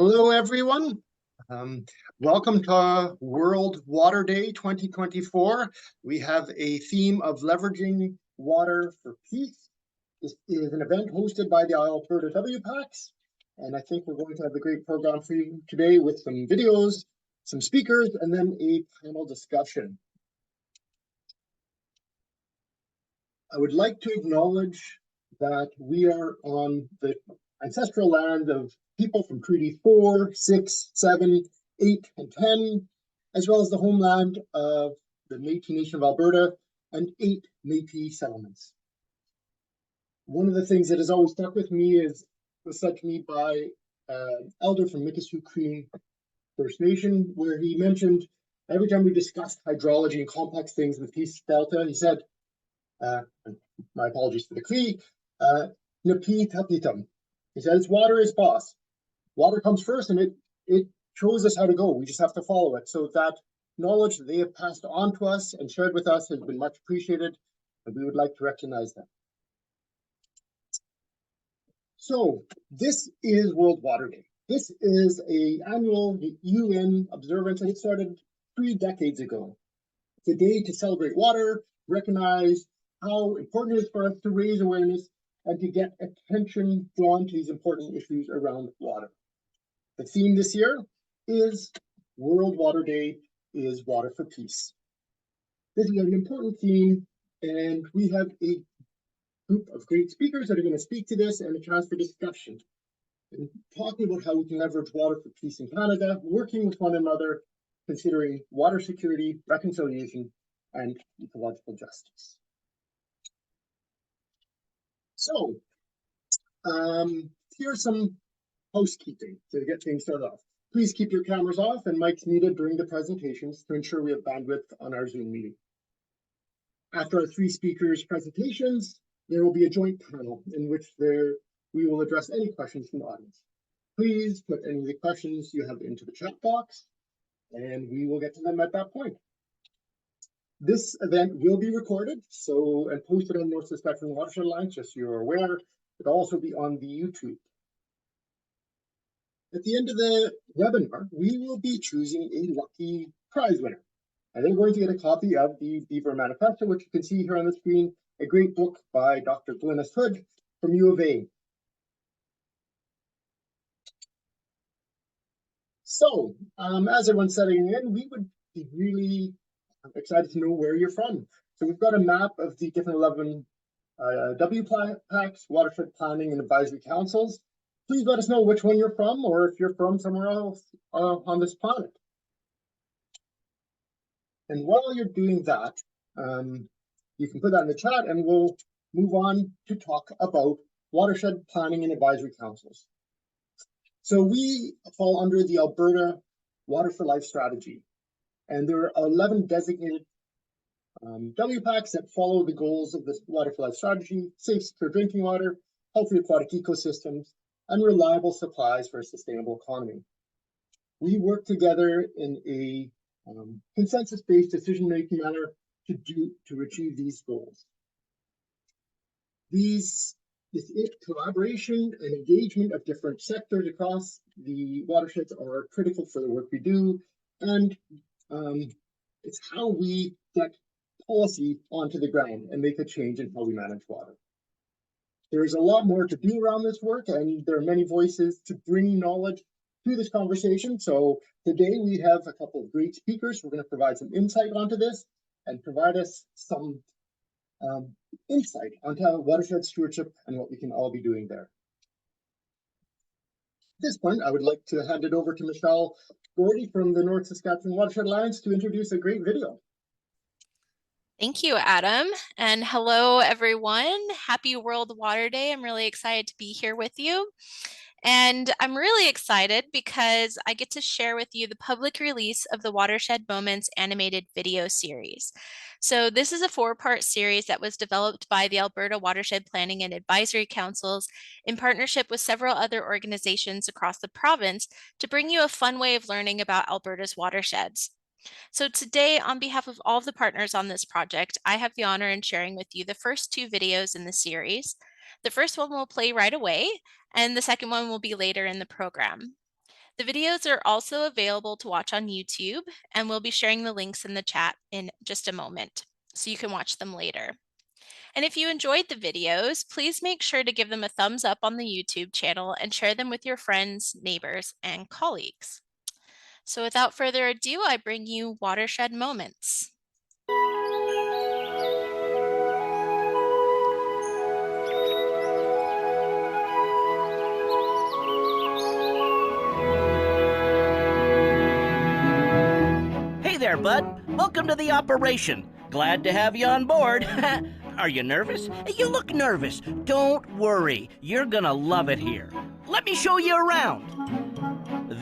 Hello, everyone. Welcome to World Water Day 2024. We have a theme of leveraging water for peace. This is an event hosted by the Alberta WPACs, and I think we're going to have a great program for you today with some videos, some speakers, and then a panel discussion. I would like to acknowledge that we are on the ancestral land of people from Treaty 4, 6, 7, 8, and 10, as well as the homeland of the Métis Nation of Alberta and 8 Métis settlements. One of the things that has always stuck with me was said to me by an elder from Mikisew Cree First Nation, where he mentioned every time we discussed hydrology and complex things in the Peace Delta, he said, my apologies for the Cree, Napi Tapitam. He says, water is boss. Water comes first, and it shows us how to go. We just have to follow it. So that knowledge that they have passed on to us and shared with us has been much appreciated, and we would like to recognize them. So this is World Water Day. This is an annual UN observance, and it started 3 decades ago. It's a day to celebrate water, recognize how important it is for us to raise awareness and to get attention drawn to these important issues around water. The theme this year is World Water Day is Water for Peace. This is an important theme, and we have a group of great speakers that are going to speak to this and a chance for discussion. And talking about how we can leverage water for peace in Canada, working with one another, considering water security, reconciliation, and ecological justice. So, here's some housekeeping to get things started off. Please keep your cameras off and mics muted during the presentations to ensure we have bandwidth on our Zoom meeting. After our 3 speakers' presentations, there will be a joint panel in which we will address any questions from the audience. Please put any of the questions you have into the chat box, and we will get to them at that point. This event will be recorded and posted on North Saskatchewan Watershed Alliance, just so you're aware. It'll also be on the YouTube. At the end of the webinar, we will be choosing a lucky prize winner. And they're going to get a copy of the Beaver Manifesto, which you can see here on the screen, a great book by Dr. Glynis Hood from U of A. So, as everyone's settling in, we would be really excited to know where you're from. So we've got a map of the different 11 WPACs, Watershed Planning and Advisory Councils. Please let us know which one you're from, or if you're from somewhere else on this planet. And while you're doing that, you can put that in the chat, and we'll move on to talk about Watershed Planning and Advisory Councils. So we fall under the Alberta Water for Life strategy. And there are 11 designated WPACs that follow the goals of this Water for Life strategy: safe, secure drinking water, healthy aquatic ecosystems, and reliable supplies for a sustainable economy. We work together in a consensus-based decision-making manner to achieve these goals. This collaboration and engagement of different sectors across the watersheds are critical for the work we do, and it's how we get policy onto the ground and make a change in how we manage water. There is a lot more to do around this work, and there are many voices to bring knowledge to this conversation. So today we have a couple of great speakers who are going to provide some insight onto this and provide us some insight onto watershed stewardship and what we can all be doing there. At this point, I would like to hand it over to Michelle Gordy from the North Saskatchewan Watershed Alliance to introduce a great video. Thank you, Adam. And hello, everyone. Happy World Water Day. I'm really excited to be here with you. And I'm really excited because I get to share with you the public release of the Watershed Moments animated video series. So this is a 4-part series that was developed by the Alberta Watershed Planning and Advisory Councils in partnership with several other organizations across the province to bring you a fun way of learning about Alberta's watersheds. So today, on behalf of all of the partners on this project, I have the honor in sharing with you the first 2 videos in the series. The first one will play right away, and the second one will be later in the program. The videos are also available to watch on YouTube, and we'll be sharing the links in the chat in just a moment, so you can watch them later. And if you enjoyed the videos, please make sure to give them a thumbs up on the YouTube channel and share them with your friends, neighbors, and colleagues. So without further ado, I bring you Watershed Moments. Hey there, bud. Welcome to the operation. Glad to have you on board. Are you nervous? You look nervous. Don't worry. You're gonna love it here. Let me show you around.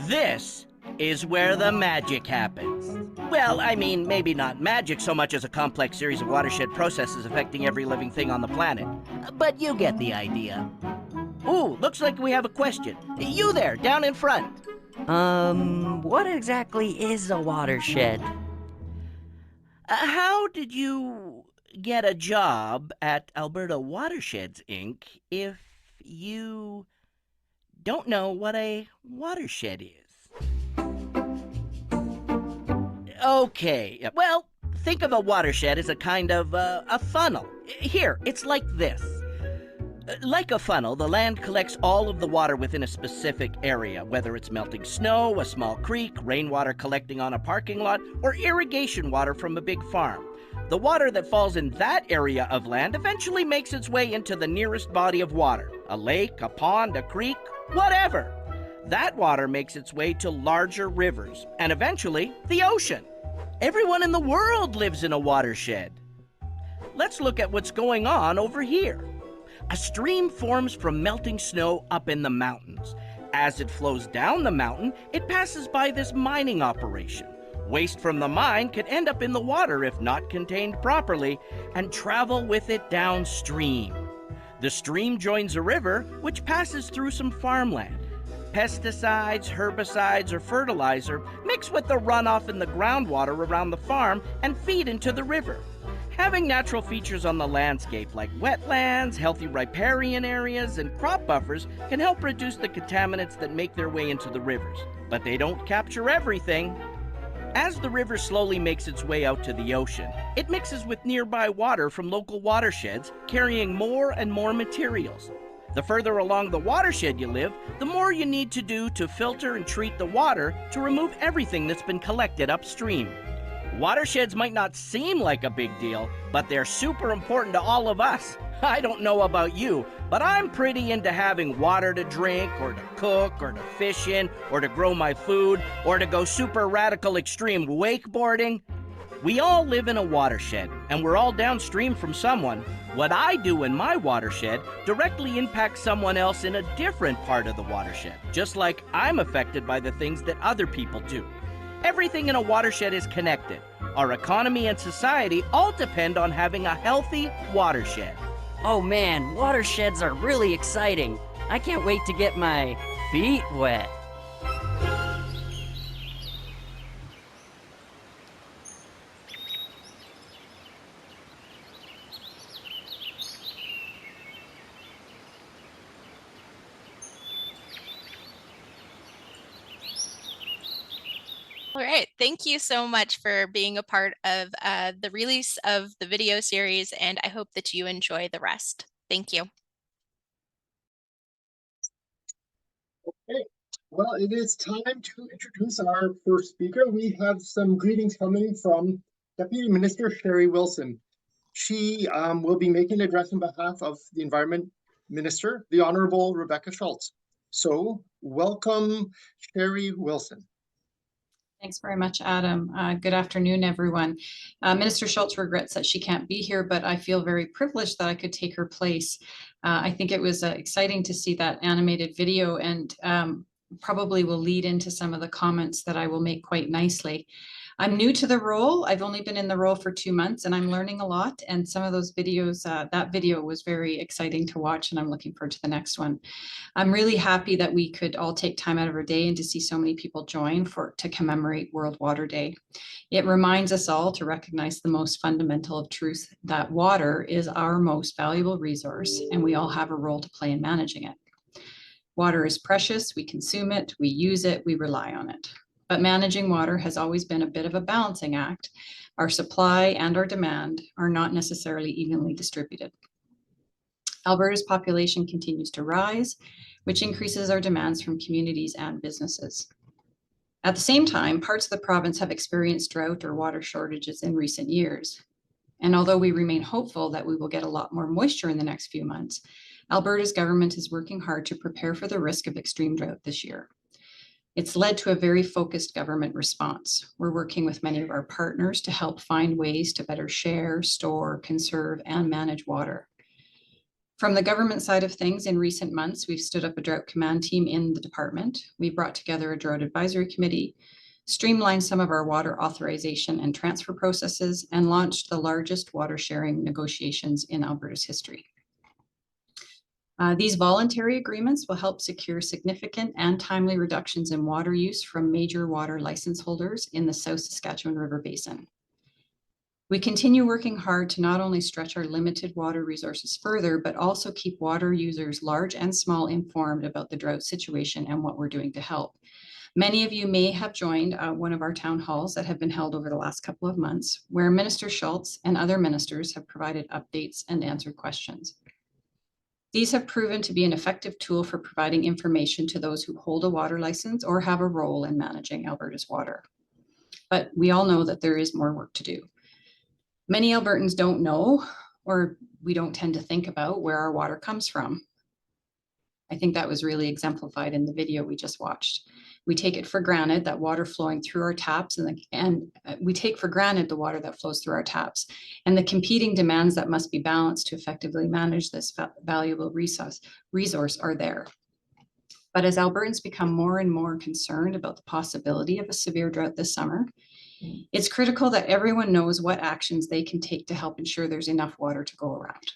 This is where the magic happens. Well, I mean, maybe not magic so much as a complex series of watershed processes affecting every living thing on the planet. But you get the idea. Ooh, looks like we have a question. You there, down in front. What exactly is a watershed? How did you get a job at Alberta Watersheds, Inc. if you don't know what a watershed is? Okay, well, think of a watershed as a kind of a funnel. Here, it's like this. Like a funnel, the land collects all of the water within a specific area, whether it's melting snow, a small creek, rainwater collecting on a parking lot, or irrigation water from a big farm. The water that falls in that area of land eventually makes its way into the nearest body of water, a lake, a pond, a creek, whatever. That water makes its way to larger rivers, and eventually the ocean. Everyone in the world lives in a watershed. Let's look at what's going on over here. A stream forms from melting snow up in the mountains. As it flows down the mountain, it passes by this mining operation. Waste from the mine could end up in the water if not contained properly and travel with it downstream. The stream joins a river which passes through some farmland. Pesticides, herbicides, or fertilizer mix with the runoff in the groundwater around the farm and feed into the river. Having natural features on the landscape like wetlands, healthy riparian areas, and crop buffers can help reduce the contaminants that make their way into the rivers, but they don't capture everything. As the river slowly makes its way out to the ocean, it mixes with nearby water from local watersheds, carrying more and more materials. The further along the watershed you live, the more you need to do to filter and treat the water to remove everything that's been collected upstream. Watersheds might not seem like a big deal, but they're super important to all of us. I don't know about you, but I'm pretty into having water to drink, or to cook, or to fish in, or to grow my food, or to go super radical extreme wakeboarding. We all live in a watershed, and we're all downstream from someone. What I do in my watershed directly impacts someone else in a different part of the watershed, just like I'm affected by the things that other people do. Everything in a watershed is connected. Our economy and society all depend on having a healthy watershed. Oh man, watersheds are really exciting. I can't wait to get my feet wet. All right, thank you so much for being a part of the release of the video series, and I hope that you enjoy the rest. Thank you. Okay, well, it is time to introduce our first speaker. We have some greetings coming from Deputy Minister Sherri Wilson. She will be making an address on behalf of the Environment Minister, the Honourable Rebecca Shultz. So, welcome, Sherri Wilson. Thanks very much, Adam. Good afternoon, everyone. Minister Shultz regrets that she can't be here, but I feel very privileged that I could take her place. I think it was exciting to see that animated video, and probably will lead into some of the comments that I will make quite nicely. I'm new to the role. I've only been in the role for 2 months, and I'm learning a lot. And some of those videos, that video was very exciting to watch, and I'm looking forward to the next one. I'm really happy that we could all take time out of our day and to see so many people join to commemorate World Water Day. It reminds us all to recognize the most fundamental of truth, that water is our most valuable resource, and we all have a role to play in managing it. Water is precious, we consume it, we use it, we rely on it. But managing water has always been a bit of a balancing act. Our supply and our demand are not necessarily evenly distributed. Alberta's population continues to rise, which increases our demands from communities and businesses. At the same time, parts of the province have experienced drought or water shortages in recent years. And although we remain hopeful that we will get a lot more moisture in the next few months, Alberta's government is working hard to prepare for the risk of extreme drought this year. It's led to a very focused government response. We're working with many of our partners to help find ways to better share, store, conserve, and manage water. From the government side of things, in recent months, we've stood up a drought command team in the department. We brought together a drought advisory committee, streamlined some of our water authorization and transfer processes, and launched the largest water sharing negotiations in Alberta's history. These voluntary agreements will help secure significant and timely reductions in water use from major water license holders in the South Saskatchewan River Basin. We continue working hard to not only stretch our limited water resources further, but also keep water users, large and small, informed about the drought situation and what we're doing to help. Many of you may have joined one of our town halls that have been held over the last couple of months, where Minister Shultz and other ministers have provided updates and answered questions. These have proven to be an effective tool for providing information to those who hold a water license or have a role in managing Alberta's water. But we all know that there is more work to do. Many Albertans don't know, or we don't tend to think about, where our water comes from. I think that was really exemplified in the video we just watched. We take it for granted that water flowing through our taps, and we take for granted the water that flows through our taps, and the competing demands that must be balanced to effectively manage this valuable resource are there. But as Albertans become more and more concerned about the possibility of a severe drought this summer, it's critical that everyone knows what actions they can take to help ensure there's enough water to go around.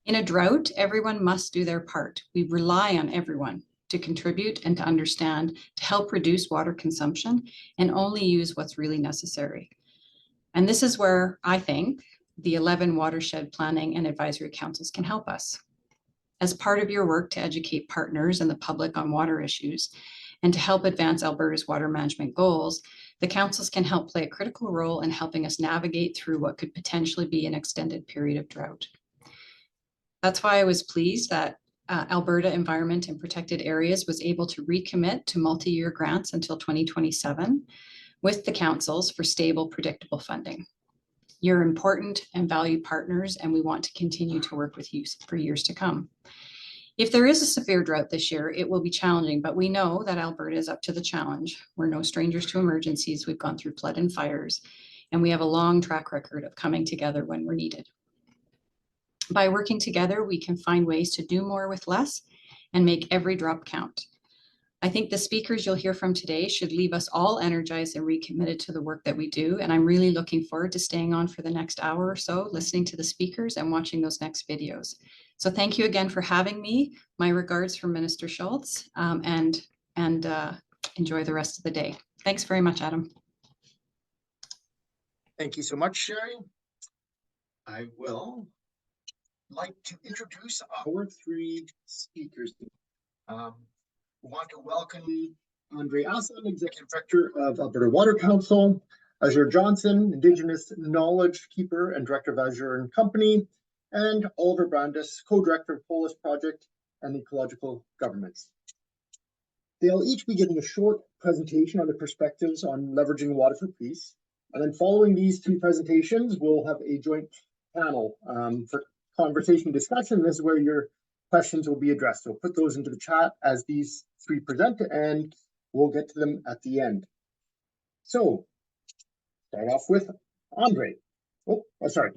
In a drought, everyone must do their part. We rely on everyone to contribute and to understand, to help reduce water consumption and only use what's really necessary. And this is where I think the 11 Watershed Planning and Advisory Councils can help us. As part of your work to educate partners and the public on water issues and to help advance Alberta's water management goals, the councils can help play a critical role in helping us navigate through what could potentially be an extended period of drought. That's why I was pleased that Alberta Environment and Protected Areas was able to recommit to multi-year grants until 2027 with the councils for stable, predictable funding. You're important and valued partners, and we want to continue to work with you for years to come. If there is a severe drought this year, it will be challenging, but we know that Alberta is up to the challenge. We're no strangers to emergencies. We've gone through flood and fires, and we have a long track record of coming together when we're needed. By working together, we can find ways to do more with less and make every drop count. I think the speakers you'll hear from today should leave us all energized and recommitted to the work that we do. And I'm really looking forward to staying on for the next hour or so, listening to the speakers and watching those next videos. So thank you again for having me. My regards from Minister Shultz, and enjoy the rest of the day. Thanks very much, Adam. Thank you so much, Sherri. I will like to introduce our three speakers. We want to welcome Andre Asselin, Executive Director of Alberta Water Council, Azure Johnson, Indigenous Knowledge Keeper and Director of Azure and Company, and Oliver Brandis, Co-Director of Polis Project and Ecological Governments. They'll each be giving a short presentation on their perspectives on leveraging water for peace. And then following these three presentations, we'll have a joint panel for conversation discussion. This is where your questions will be addressed. So put those into the chat as these three present, and we'll get to them at the end. So start off with Andre.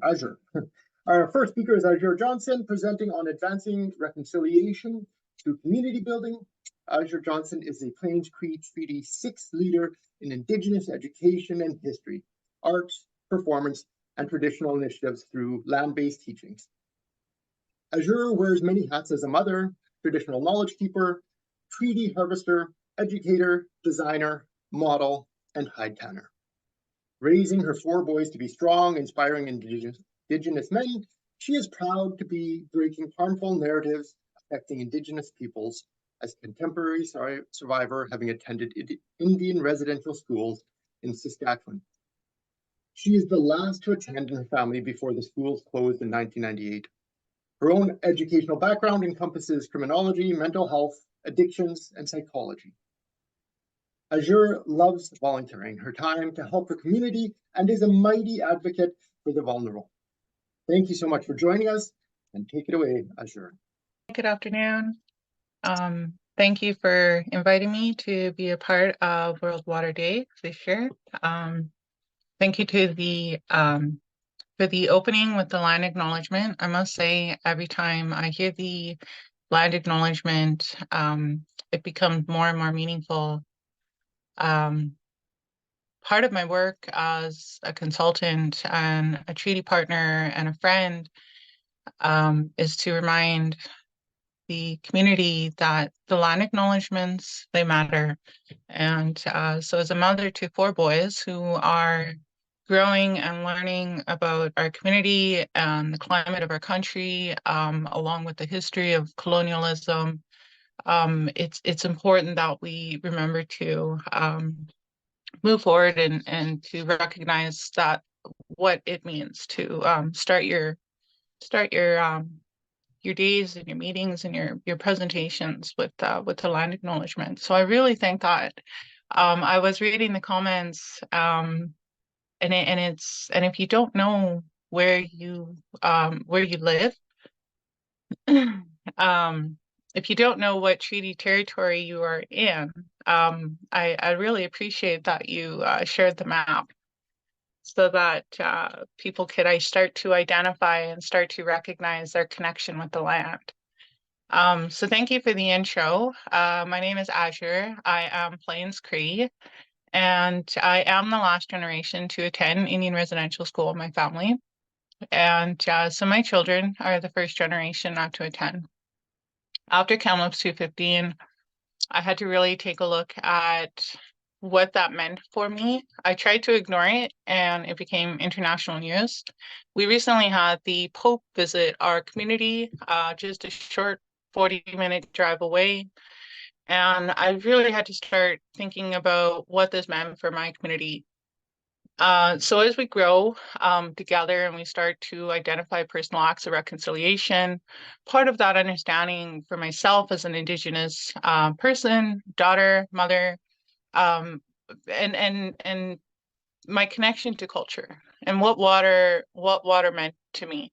Azure. Our first speaker is Azure Johnson, presenting on advancing reconciliation through community building. Azure Johnson is a Plains Cree Treaty 6 leader in Indigenous education and history, arts, performance, and traditional initiatives through land-based teachings. Azure wears many hats as a mother, traditional knowledge keeper, treaty harvester, educator, designer, model, and hide tanner. Raising her 4 boys to be strong, inspiring Indigenous men, she is proud to be breaking harmful narratives protecting Indigenous peoples as a contemporary survivor, having attended Indian residential schools in Saskatchewan. She is the last to attend in her family before the schools closed in 1998. Her own educational background encompasses criminology, mental health, addictions, and psychology. Azure loves volunteering her time to help her community and is a mighty advocate for the vulnerable. Thank you so much for joining us, and take it away, Azure. Good afternoon. Thank you for inviting me to be a part of World Water Day this year. Thank you to the for the opening with the land acknowledgement. I must say, every time I hear the land acknowledgement, it becomes more and more meaningful. Part of my work as a consultant and a treaty partner and a friend is to remind the community that the land acknowledgements, they matter. And so as a mother to 4 boys who are growing and learning about our community and the climate of our country, along with the history of colonialism, it's important that we remember to move forward and to recognize that what it means to start your days and your meetings and your presentations with the land acknowledgement. So I really think that I was reading the comments, and if you don't know where you live, if you don't know what treaty territory you are in, I really appreciate that you shared the map, so that people could start to identify and start to recognize their connection with the land. So thank you for the intro. My name is Azure. I am Plains Cree, and I am the last generation to attend Indian residential school in my family. And so my children are the first generation not to attend. After Kamloops 215, I had to really take a look at what that meant for me. I tried to ignore it, and it became international news. We recently had the Pope visit our community, just a short 40-minute drive away. And I really had to start thinking about what this meant for my community. So as we grow together and we start to identify personal acts of reconciliation, part of that understanding for myself as an Indigenous person, daughter, mother, and my connection to culture and what water meant to me.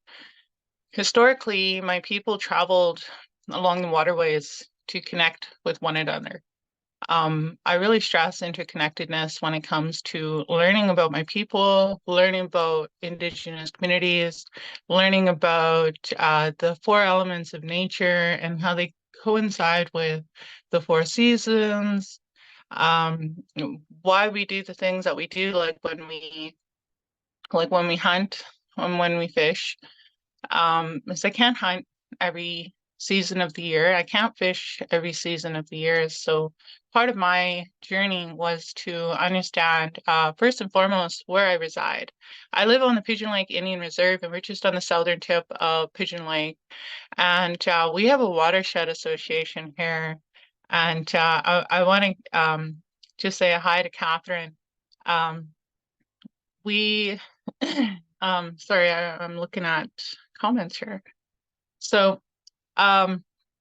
Historically, my people traveled along the waterways to connect with one another. I really stress interconnectedness when it comes to learning about my people, learning about Indigenous communities, learning about the 4 elements of nature and how they coincide with the 4 seasons, why we do the things that we do, like when we hunt and when we fish. Because I can't hunt every season of the year. I can't fish every season of the year. So part of my journey was to understand, first and foremost, where I reside. I live on the Pigeon Lake Indian Reserve, and we're just on the southern tip of Pigeon Lake. And we have a watershed association here. And I want to just say a hi to Catherine. Sorry, I'm looking at comments here. So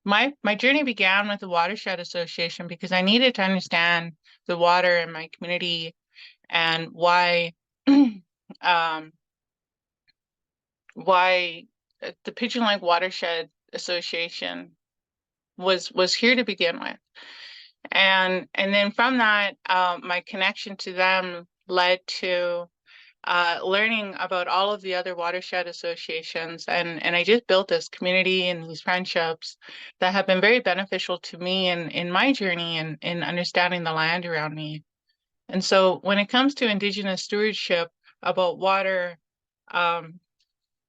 my journey began with the Watershed Association because I needed to understand the water in my community and why the Pigeon Lake Watershed Association was here to begin with. And then from that, my connection to them led to learning about all of the other watershed associations, and I just built this community and these friendships that have been very beneficial to me in my journey and in understanding the land around me. And so when it comes to Indigenous stewardship about water,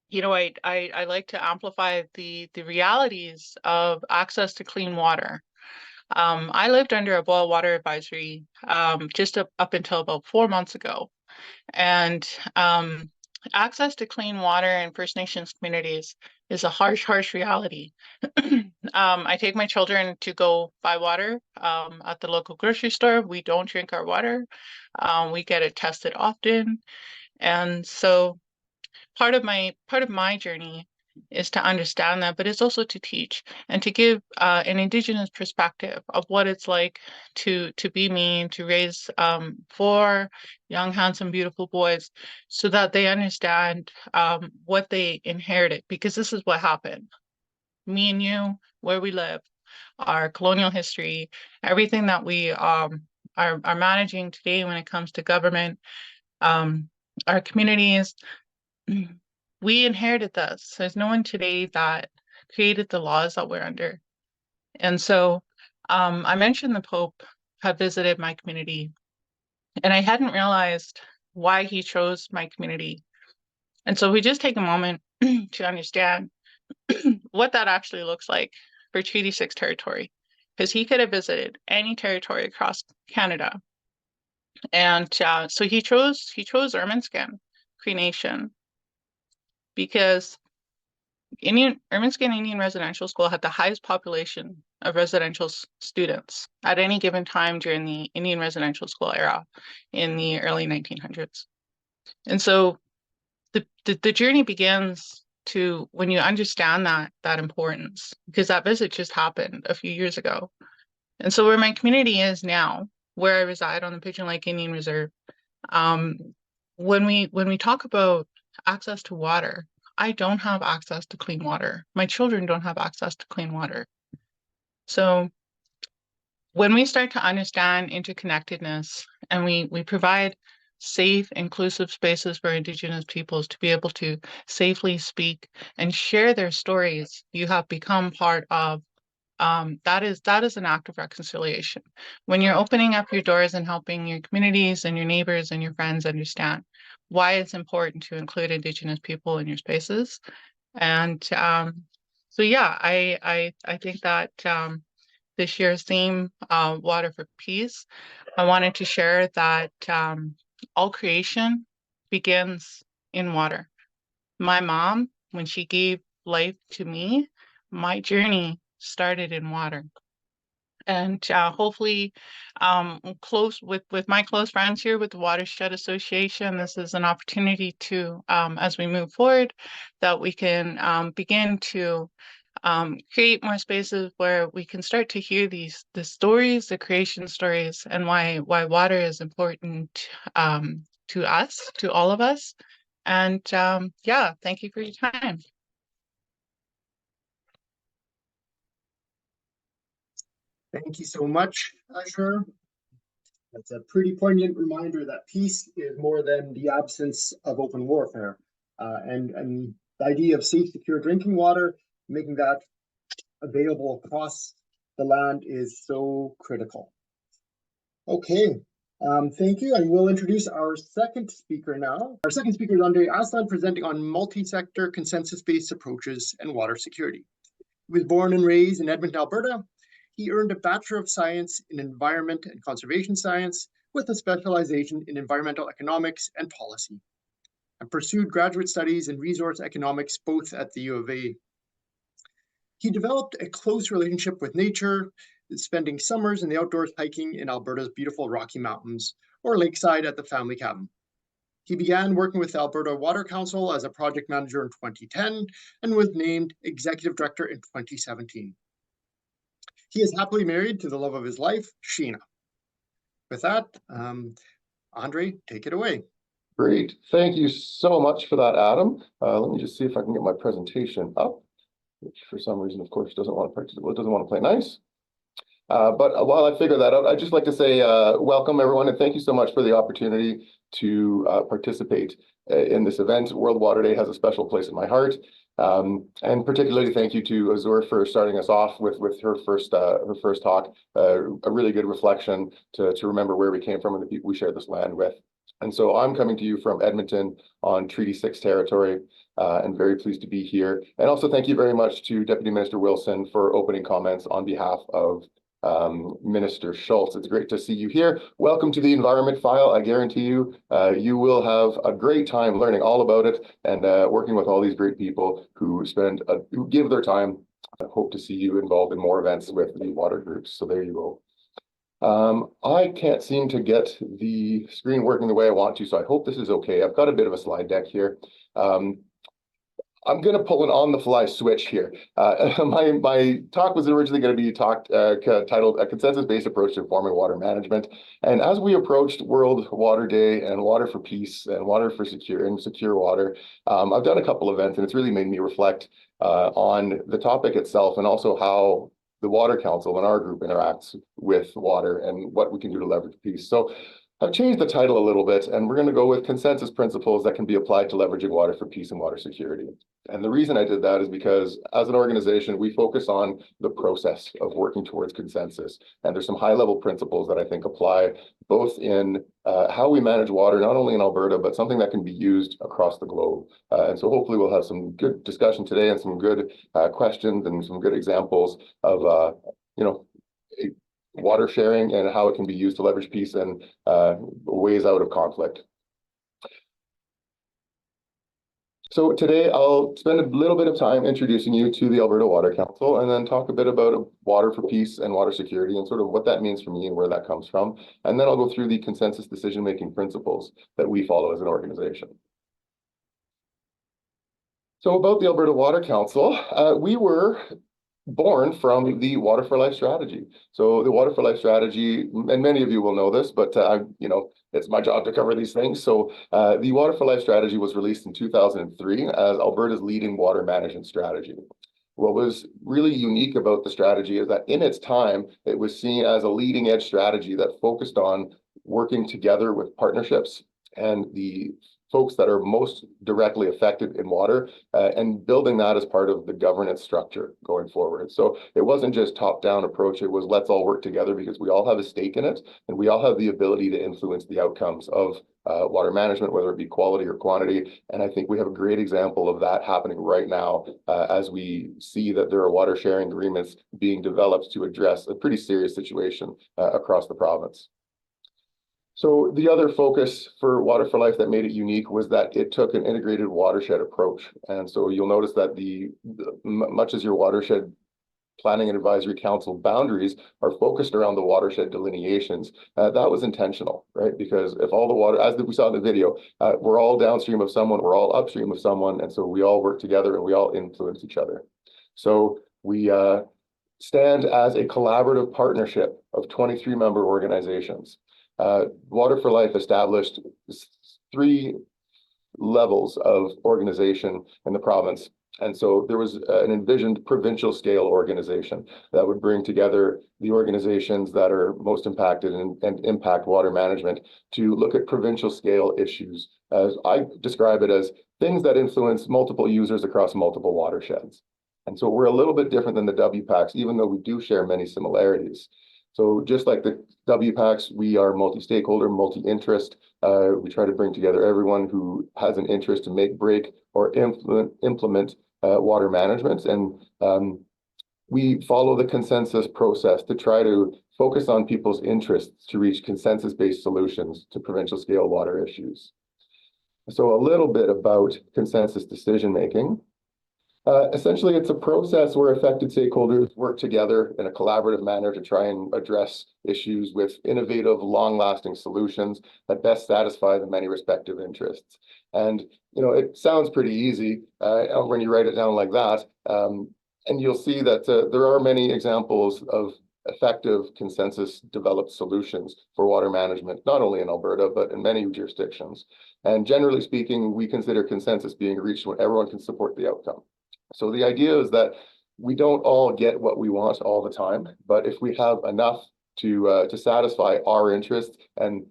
you know, I like to amplify the realities of access to clean water. I lived under a boil water advisory just up until about 4 months ago. And access to clean water in First Nations communities is a harsh reality. I take my children to go buy water at the local grocery store. We don't drink our water. We get it tested often. And so part of my journey is to understand that, but it's also to teach and to give an Indigenous perspective of what it's like to be me and to raise 4 young, handsome, beautiful boys, so that they understand what they inherited, because this is what happened. Me and you, where we live, our colonial history, everything that we are managing today when it comes to government, our communities. We inherited this. There's no one today that created the laws that we're under. And so I mentioned the Pope had visited my community, and I hadn't realized why he chose my community. And so we just take a moment to understand what that actually looks like for Treaty 6 territory, because he could have visited any territory across Canada. And so he chose Ermineskin Cree Nation, because Ermineskin Indian Residential School had the highest population of residential students at any given time during the Indian Residential School era in the early 1900s. And so the journey begins to when you understand that importance, because that visit just happened a few years ago. And so where my community is now, where I reside on the Pigeon Lake Indian Reserve, when we talk about access to water, I don't have access to clean water. My children don't have access to clean water. So when we start to understand interconnectedness and we provide safe, inclusive spaces for Indigenous peoples to be able to safely speak and share their stories, you have become part of that is an act of reconciliation. When you're opening up your doors and helping your communities and your neighbors and your friends understand why it's important to include Indigenous people in your spaces. And so yeah, I think that this year's theme, Water for Peace, I wanted to share that all creation begins in water. My mom, when she gave life to me, my journey started in water. And hopefully close with my close friends here with the Watershed Association, this is an opportunity to, as we move forward, that we can begin to create more spaces where we can start to hear the stories, the creation stories, and why water is important to us, to all of us. And yeah, thank you for your time. Thank you so much, Azure. That's a pretty poignant reminder that peace is more than the absence of open warfare. And the idea of safe, secure drinking water, making that available across the land is so critical. Okay, thank you. And we'll introduce our second speaker now. Our second speaker is Andre Asselin, presenting on multi-sector consensus-based approaches and water security. He was born and raised in Edmonton, Alberta. He earned a Bachelor of Science in Environment and Conservation Science with a specialization in environmental economics and policy, and pursued graduate studies in resource economics both at the U of A. He developed a close relationship with nature, spending summers in the outdoors hiking in Alberta's beautiful Rocky Mountains or lakeside at the family cabin. He began working with the Alberta Water Council as a project manager in 2010 and was named Executive Director in 2017. He is happily married to the love of his life, Sheena. With that, Andre, take it away. Great. Thank you so much for that, Adam. Let me just see if I can get my presentation up, which for some reason, of course, doesn't want to play nice. But while I figure that out, I'd just like to say welcome, everyone, and thank you so much for the opportunity to participate in this event. World Water Day has a special place in my heart. And particularly thank you to Azure for starting us off with her first talk, a really good reflection to remember where we came from and the people we share this land with. And so I'm coming to you from Edmonton on Treaty 6 territory, and very pleased to be here. And also thank you very much to Deputy Minister Wilson for opening comments on behalf of Minister Shultz. It's great to see you here. Welcome to the Environment File. I guarantee you, you will have a great time learning all about it and working with all these great people who give their time I hope to see you involved in more events with the water groups. So there you go. I can't seem to get the screen working the way I want to, so I hope this is okay. I've got a bit of a slide deck here. I'm going to pull an on-the-fly switch here. My talk was originally going to be titled A Consensus-Based Approach to Informing Water Management. And as we approached World Water Day and Water for Peace and Water for Secure Water, I've done a couple events, and it's really made me reflect on the topic itself and also how the Water Council and our group interacts with water and what we can do to leverage peace. So I've changed the title a little bit, and we're going to go with consensus principles that can be applied to leveraging water for peace and water security. And the reason I did that is because as an organization, we focus on the process of working towards consensus. And there's some high-level principles that I think apply both in how we manage water, not only in Alberta, but something that can be used across the globe. And so hopefully we'll have some good discussion today and some good questions and some good examples of, water sharing and how it can be used to leverage peace and ways out of conflict. So today I'll spend a little bit of time introducing you to the Alberta Water Council and then talk a bit about water for peace and water security and sort of what that means for me and where that comes from. And then I'll go through the consensus decision-making principles that we follow as an organization. So about the Alberta Water Council, we were born from the Water for Life strategy. So the Water for Life strategy, and many of you will know this, but it's my job to cover these things. So the Water for Life strategy was released in 2003 as Alberta's leading water management strategy. What was really unique about the strategy is that in its time, it was seen as a leading edge strategy that focused on working together with partnerships and the folks that are most directly affected in water and building that as part of the governance structure going forward. So it wasn't just top-down approach, it was let's all work together because we all have a stake in it and we all have the ability to influence the outcomes of water management, whether it be quality or quantity. And I think we have a great example of that happening right now as we see that there are water sharing agreements being developed to address a pretty serious situation across the province. So the other focus for Water for Life that made it unique was that it took an integrated watershed approach. And so you'll notice that much as your Watershed Planning and Advisory Council boundaries are focused around the watershed delineations, that was intentional, right? Because if all the water, as we saw in the video, we're all downstream of someone, we're all upstream of someone, and so we all work together and we all influence each other. So we stand as a collaborative partnership of 23 member organizations. Water for Life established 3 levels of organization in the province. And so there was an envisioned provincial scale organization that would bring together the organizations that are most impacted and impact water management to look at provincial scale issues. As I describe it as things that influence multiple users across multiple watersheds. And so we're a little bit different than the WPACs, even though we do share many similarities. So just like the WPACs, we are multi-stakeholder, multi-interest. We try to bring together everyone who has an interest to make, break, or implement water management. And we follow the consensus process to try to focus on people's interests to reach consensus-based solutions to provincial scale water issues. So a little bit about consensus decision-making. Essentially, it's a process where affected stakeholders work together in a collaborative manner to try and address issues with innovative, long-lasting solutions that best satisfy the many respective interests. And, it sounds pretty easy when you write it down like that. And you'll see that there are many examples of effective consensus-developed solutions for water management, not only in Alberta, but in many jurisdictions. And generally speaking, we consider consensus being reached when everyone can support the outcome. So the idea is that we don't all get what we want all the time, but if we have enough to satisfy our interests and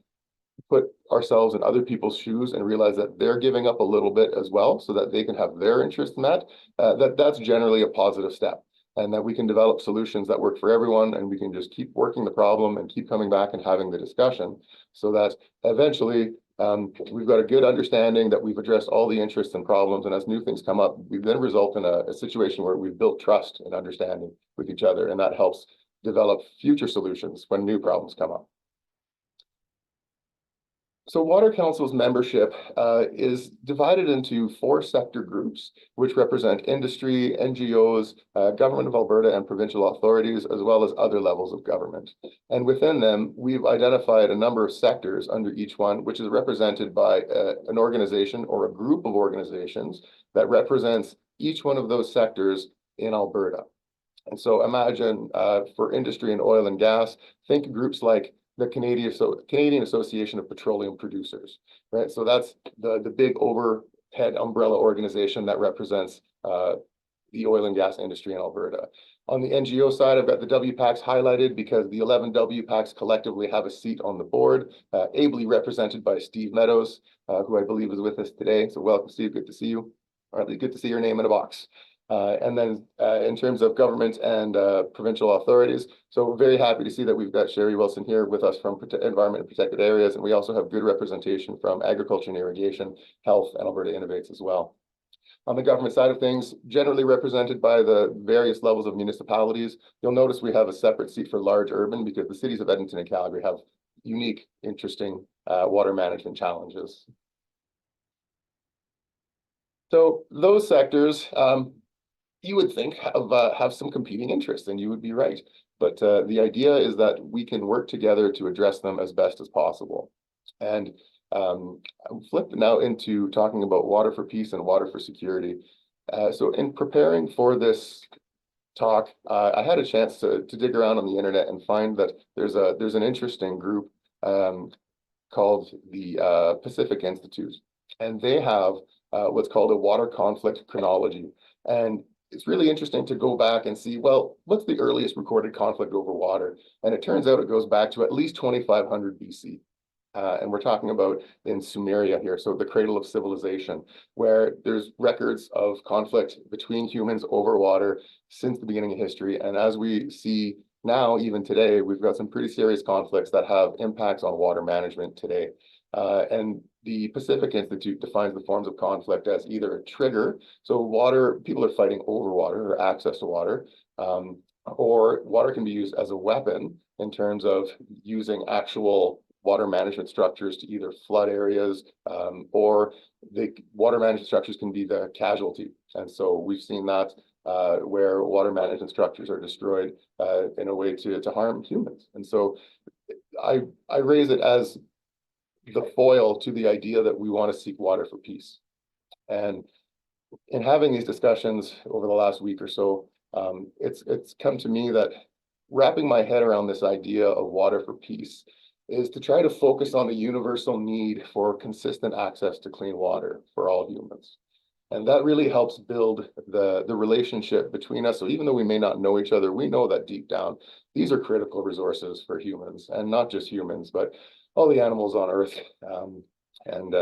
put ourselves in other people's shoes and realize that they're giving up a little bit as well so that they can have their interests met, that's generally a positive step. And that we can develop solutions that work for everyone and we can just keep working the problem and keep coming back and having the discussion so that eventually we've got a good understanding that we've addressed all the interests and problems, and as new things come up, we then result in a situation where we've built trust and understanding with each other, and that helps develop future solutions when new problems come up. So Water Council's membership is divided into 4 sector groups, which represent industry, NGOs, Government of Alberta and provincial authorities, as well as other levels of government. And within them, we've identified a number of sectors under each one, which is represented by an organization or a group of organizations that represents each one of those sectors in Alberta. And so imagine for industry and oil and gas, think groups like the Canadian Association of Petroleum Producers, right? So that's the big overhead umbrella organization that represents the oil and gas industry in Alberta. On the NGO side, I've got the WPACs highlighted because the 11 WPACs collectively have a seat on the board, ably represented by Steve Meadows, who I believe is with us today. So welcome, Steve, good to see you, or at least good to see your name in a box. And then in terms of government and provincial authorities, so we're very happy to see that we've got Sherri Wilson here with us from Environment and Protected Areas, and we also have good representation from Agriculture and Irrigation, Health, and Alberta Innovates as well. On the government side of things, generally represented by the various levels of municipalities, you'll notice we have a separate seat for large urban because the cities of Edmonton and Calgary have unique, interesting water management challenges. So those sectors, you would think have some competing interests, and you would be right. But the idea is that we can work together to address them as best as possible. And I'm flipping now into talking about water for peace and water for security. So in preparing for this talk, I had a chance to dig around on the internet and find that there's an interesting group called the Pacific Institute, and they have what's called a water conflict chronology. And it's really interesting to go back and see, well, what's the earliest recorded conflict over water? And it turns out it goes back to at least 2500 BC. And we're talking about in Sumeria here, so the cradle of civilization, where there's records of conflict between humans over water since the beginning of history. And as we see now, even today, we've got some pretty serious conflicts that have impacts on water management today. And the Pacific Institute defines the forms of conflict as either a trigger, so water, people are fighting over water or access to water, or water can be used as a weapon in terms of using actual water management structures to either flood areas, or the water management structures can be the casualty. And so we've seen that where water management structures are destroyed in a way to harm humans. And so I raise it as the foil to the idea that we want to seek water for peace. And in having these discussions over the last week or so, it's come to me that wrapping my head around this idea of water for peace is to try to focus on the universal need for consistent access to clean water for all humans. And that really helps build the relationship between us. So even though we may not know each other, we know that deep down, these are critical resources for humans, and not just humans, but all the animals on Earth, and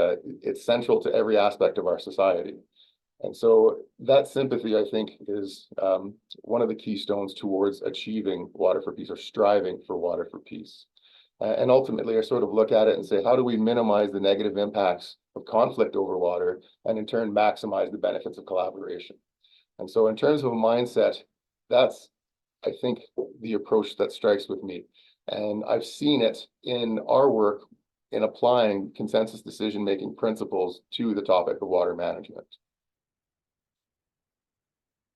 it's central to every aspect of our society. And so that sympathy, I think, is one of the keystones towards achieving water for peace, or striving for water for peace. And ultimately, I sort of look at it and say, how do we minimize the negative impacts of conflict over water, and in turn maximize the benefits of collaboration? And so in terms of a mindset, that's, I think, the approach that strikes with me. And I've seen it in our work in applying consensus decision-making principles to the topic of water management.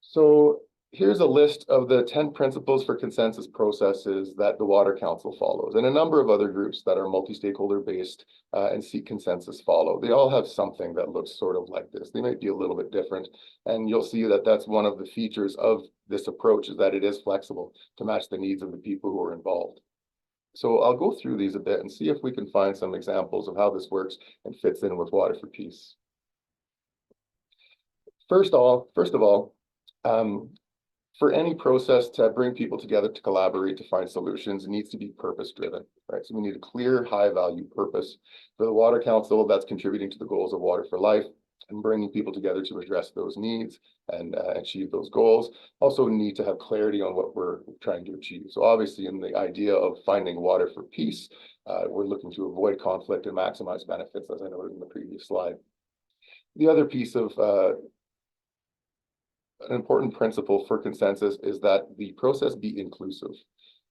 So here's a list of the 10 principles for consensus processes that the Water Council follows, and a number of other groups that are multi-stakeholder based and seek consensus follow. They all have something that looks sort of like this. They might be a little bit different, and you'll see that that's one of the features of this approach, is that it is flexible to match the needs of the people who are involved. So I'll go through these a bit and see if we can find some examples of how this works and fits in with Water for Peace. First of all, for any process to bring people together to collaborate to find solutions, it needs to be purpose-driven, right? So we need a clear, high-value purpose. For the Water Council, that's contributing to the goals of Water for Life and bringing people together to address those needs and achieve those goals. Also need to have clarity on what we're trying to achieve. So obviously, in the idea of finding water for peace, we're looking to avoid conflict and maximize benefits, as I noted in the previous slide. The other piece of an important principle for consensus is that the process be inclusive.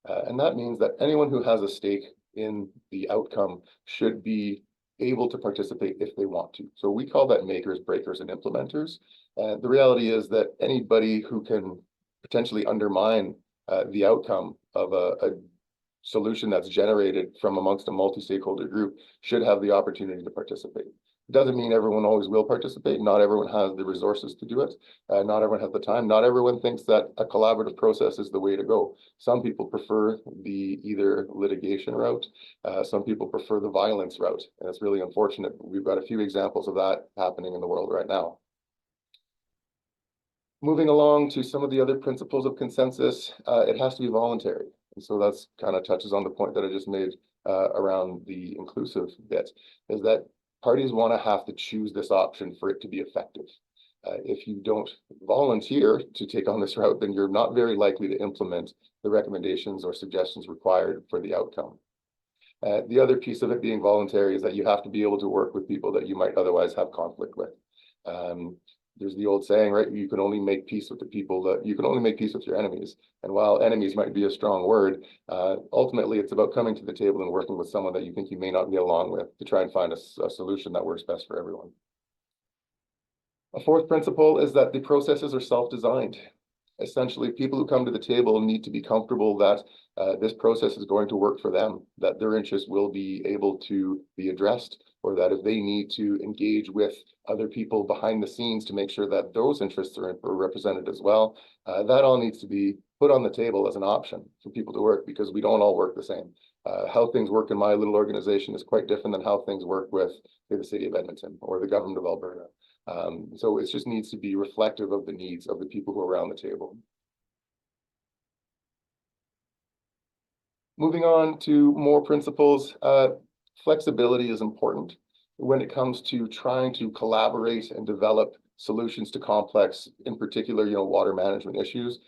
And that means that anyone who has a stake in the outcome should be able to participate if they want to. So we call that makers, breakers, and implementers. And the reality is that anybody who can potentially undermine the outcome of a solution that's generated from amongst a multi-stakeholder group should have the opportunity to participate. It doesn't mean everyone always will participate. Not everyone has the resources to do it. Not everyone has the time. Not everyone thinks that a collaborative process is the way to go. Some people prefer the either litigation route. Some people prefer the violence route. And it's really unfortunate. We've got a few examples of that happening in the world right now. Moving along to some of the other principles of consensus, it has to be voluntary. And so that's kind of touches on the point that I just made around the inclusive bit, is that parties want to have to choose this option for it to be effective. If you don't volunteer to take on this route, then you're not very likely to implement the recommendations or suggestions required for the outcome. The other piece of it being voluntary is that you have to be able to work with people that you might otherwise have conflict with. There's the old saying, right? You can only make peace with the people that you can only make peace with your enemies. And while enemies might be a strong word, ultimately it's about coming to the table and working with someone that you think you may not get along with to try and find a solution that works best for everyone. A fourth principle is that the processes are self-designed. Essentially, people who come to the table need to be comfortable that this process is going to work for them, that their interests will be able to be addressed, or that if they need to engage with other people behind the scenes to make sure that those interests are represented as well, that all needs to be put on the table as an option for people to work, because we don't all work the same. How things work in my little organization is quite different than how things work with, say, the city of Edmonton or the government of Alberta. So it just needs to be reflective of the needs of the people who are around the table. Moving on to more principles, flexibility is important when it comes to trying to collaborate and develop solutions to complex, in particular, water management issues.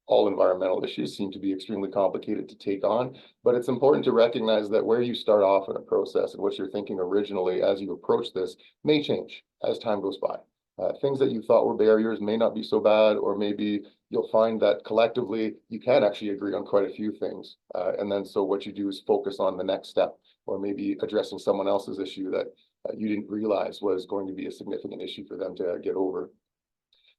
All environmental issues seem to be extremely complicated to take on, but it's important to recognize that where you start off in a process and what you're thinking originally as you approach this may change as time goes by. Things that you thought were barriers may not be so bad, or maybe you'll find that collectively you can actually agree on quite a few things. And then so what you do is focus on the next step, or maybe addressing someone else's issue that you didn't realize was going to be a significant issue for them to get over.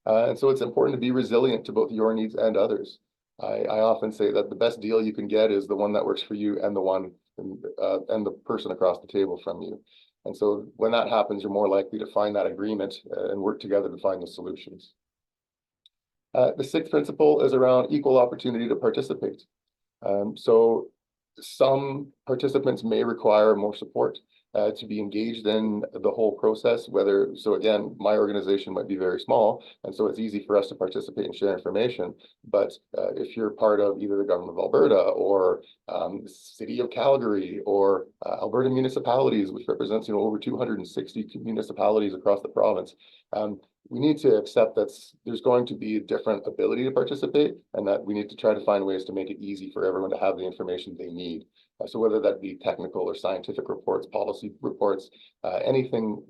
And so it's important to be resilient to both your needs and others. I often say that the best deal you can get is the one that works for you and the one and the person across the table from you. And so when that happens, you're more likely to find that agreement and work together to find the solutions. The sixth principle is around equal opportunity to participate. So some participants may require more support to be engaged in the whole process, so again, my organization might be very small, and so it's easy for us to participate and share information. But if you're part of either the government of Alberta or the city of Calgary or Alberta municipalities, which represents over 260 municipalities across the province, we need to accept that there's going to be a different ability to participate, and that we need to try to find ways to make it easy for everyone to have the information they need. So whether that be technical or scientific reports, policy reports, anything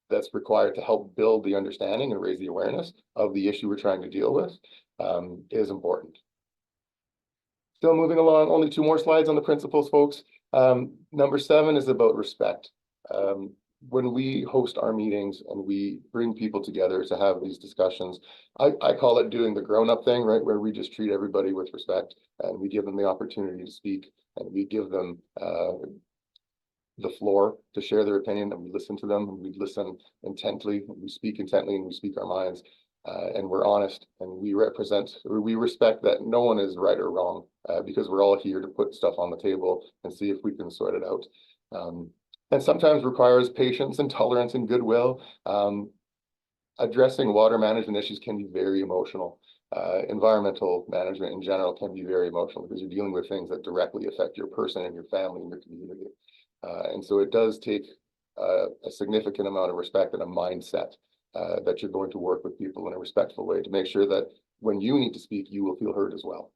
that's required to help build the understanding and raise the awareness of the issue we're trying to deal with is important. Still moving along, only 2 more slides on the principles, folks. Number 7 is about respect. When we host our meetings and we bring people together to have these discussions, I call it doing the grown-up thing, right? Where we just treat everybody with respect and we give them the opportunity to speak, and we give them the floor to share their opinion, and we listen to them, and we listen intently, and we speak intently, and we speak our minds, and we're honest, and we respect that no one is right or wrong, because we're all here to put stuff on the table and see if we can sort it out. And sometimes requires patience and tolerance and goodwill. Addressing water management issues can be very emotional. Environmental management in general can be very emotional, because you're dealing with things that directly affect your person and your family and your community. And so it does take a significant amount of respect and a mindset that you're going to work with people in a respectful way to make sure that when you need to speak, you will feel heard as well.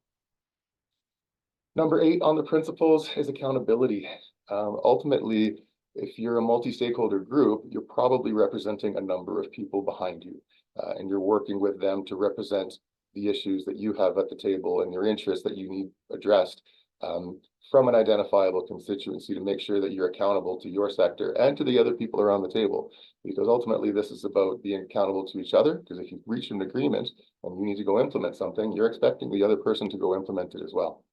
Number 8 on the principles is accountability. Ultimately, if you're a multi-stakeholder group, you're probably representing a number of people behind you, and you're working with them to represent the issues that you have at the table and your interests that you need addressed. from an identifiable constituency to make sure that you're accountable to your sector and to the other people around the table. Because ultimately this is about being accountable to each other, because if you've reached an agreement and you need to go implement something, you're expecting the other person to go implement it as well.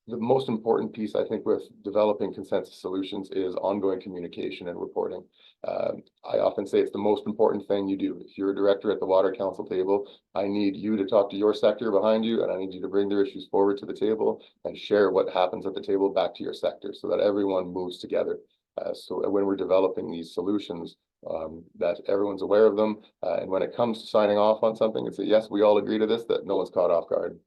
The most important piece, I think, with developing consensus solutions is ongoing communication and reporting. I often say it's the most important thing you do. If you're a director at the Water Council table, I need you to talk to your sector behind you, and I need you to bring their issues forward to the table and share what happens at the table back to your sector so that everyone moves together. So when we're developing these solutions, that everyone's aware of them. And when it comes to signing off on something, it's a yes, we all agree to this, that no one's caught off guard.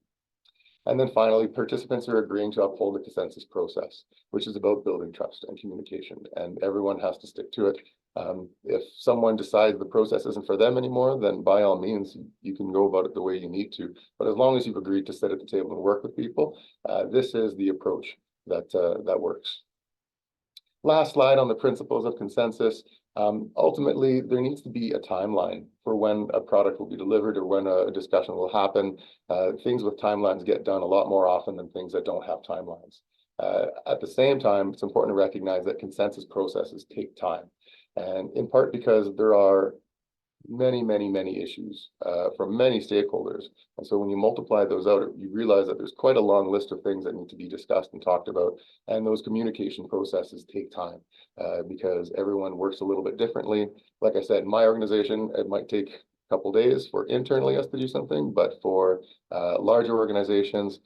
And then finally, participants are agreeing to uphold the consensus process, which is about building trust and communication, and everyone has to stick to it. If someone decides the process isn't for them anymore, then by all means, you can go about it the way you need to. But as long as you've agreed to sit at the table and work with people, this is the approach that works. Last slide on the principles of consensus. Ultimately, there needs to be a timeline for when a product will be delivered or when a discussion will happen. Things with timelines get done a lot more often than things that don't have timelines. At the same time, it's important to recognize that consensus processes take time, and in part because there are many issues from many stakeholders. And so when you multiply those out, you realize that there's quite a long list of things that need to be discussed and talked about. And those communication processes take time because everyone works a little bit differently. Like I said, in my organization, it might take a couple days for internally us to do something, but for larger organizations,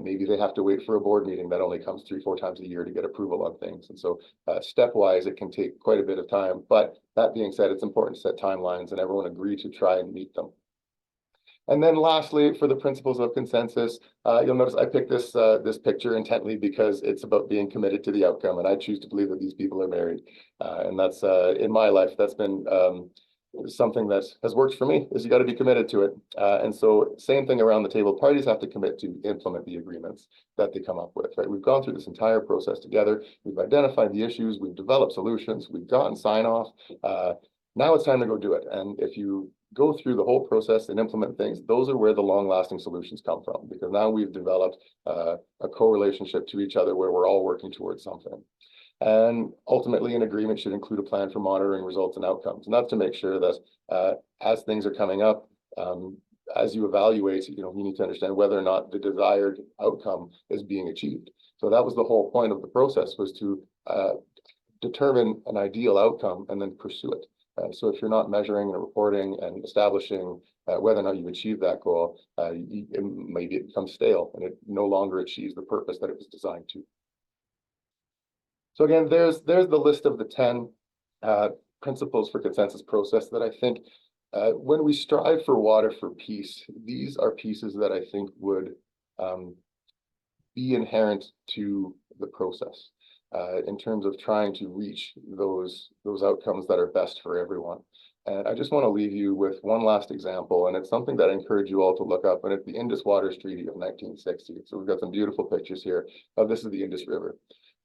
maybe they have to wait for a board meeting that only comes 3-4 times a year to get approval on things. And so stepwise, it can take quite a bit of time. But that being said, it's important to set timelines and everyone agree to try and meet them. And then lastly, for the principles of consensus, you'll notice I picked this picture intently because it's about being committed to the outcome. And I choose to believe that these people are married. And that's in my life, that's been something that has worked for me, is you got to be committed to it. And so same thing around the table, parties have to commit to implement the agreements that they come up with, right? We've gone through this entire process together. We've identified the issues, we've developed solutions, we've gotten sign off. Now it's time to go do it. And if you go through the whole process and implement things, those are where the long lasting solutions come from, because now we've developed a co-relationship to each other where we're all working towards something. And ultimately, an agreement should include a plan for monitoring results and outcomes. And that's to make sure that as things are coming up, as you evaluate, you need to understand whether or not the desired outcome is being achieved. So that was the whole point of the process, was to determine an ideal outcome and then pursue it. So if you're not measuring and reporting and establishing whether or not you've achieved that goal, maybe it becomes stale and it no longer achieves the purpose that it was designed to. So again, there's the list of the 10 principles for consensus process that I think when we strive for water for peace, these are pieces that I think would be inherent to the process in terms of trying to reach those outcomes that are best for everyone. And I just want to leave you with one last example, and it's something that I encourage you all to look up, and it's the Indus Waters Treaty of 1960. So we've got some beautiful pictures here of this is the Indus River.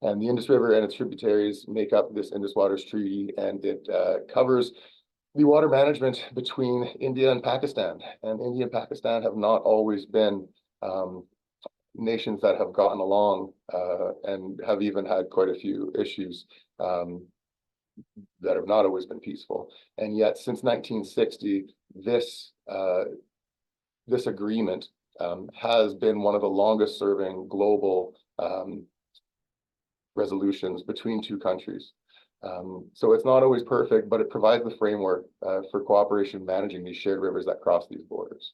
And the Indus River and its tributaries make up this Indus Waters Treaty, and it covers the water management between India and Pakistan. And India and Pakistan have not always been nations that have gotten along and have even had quite a few issues that have not always been peaceful. And yet, since 1960, this agreement has been one of the longest serving global resolutions between two countries. So it's not always perfect, but it provides the framework for cooperation managing these shared rivers that cross these borders.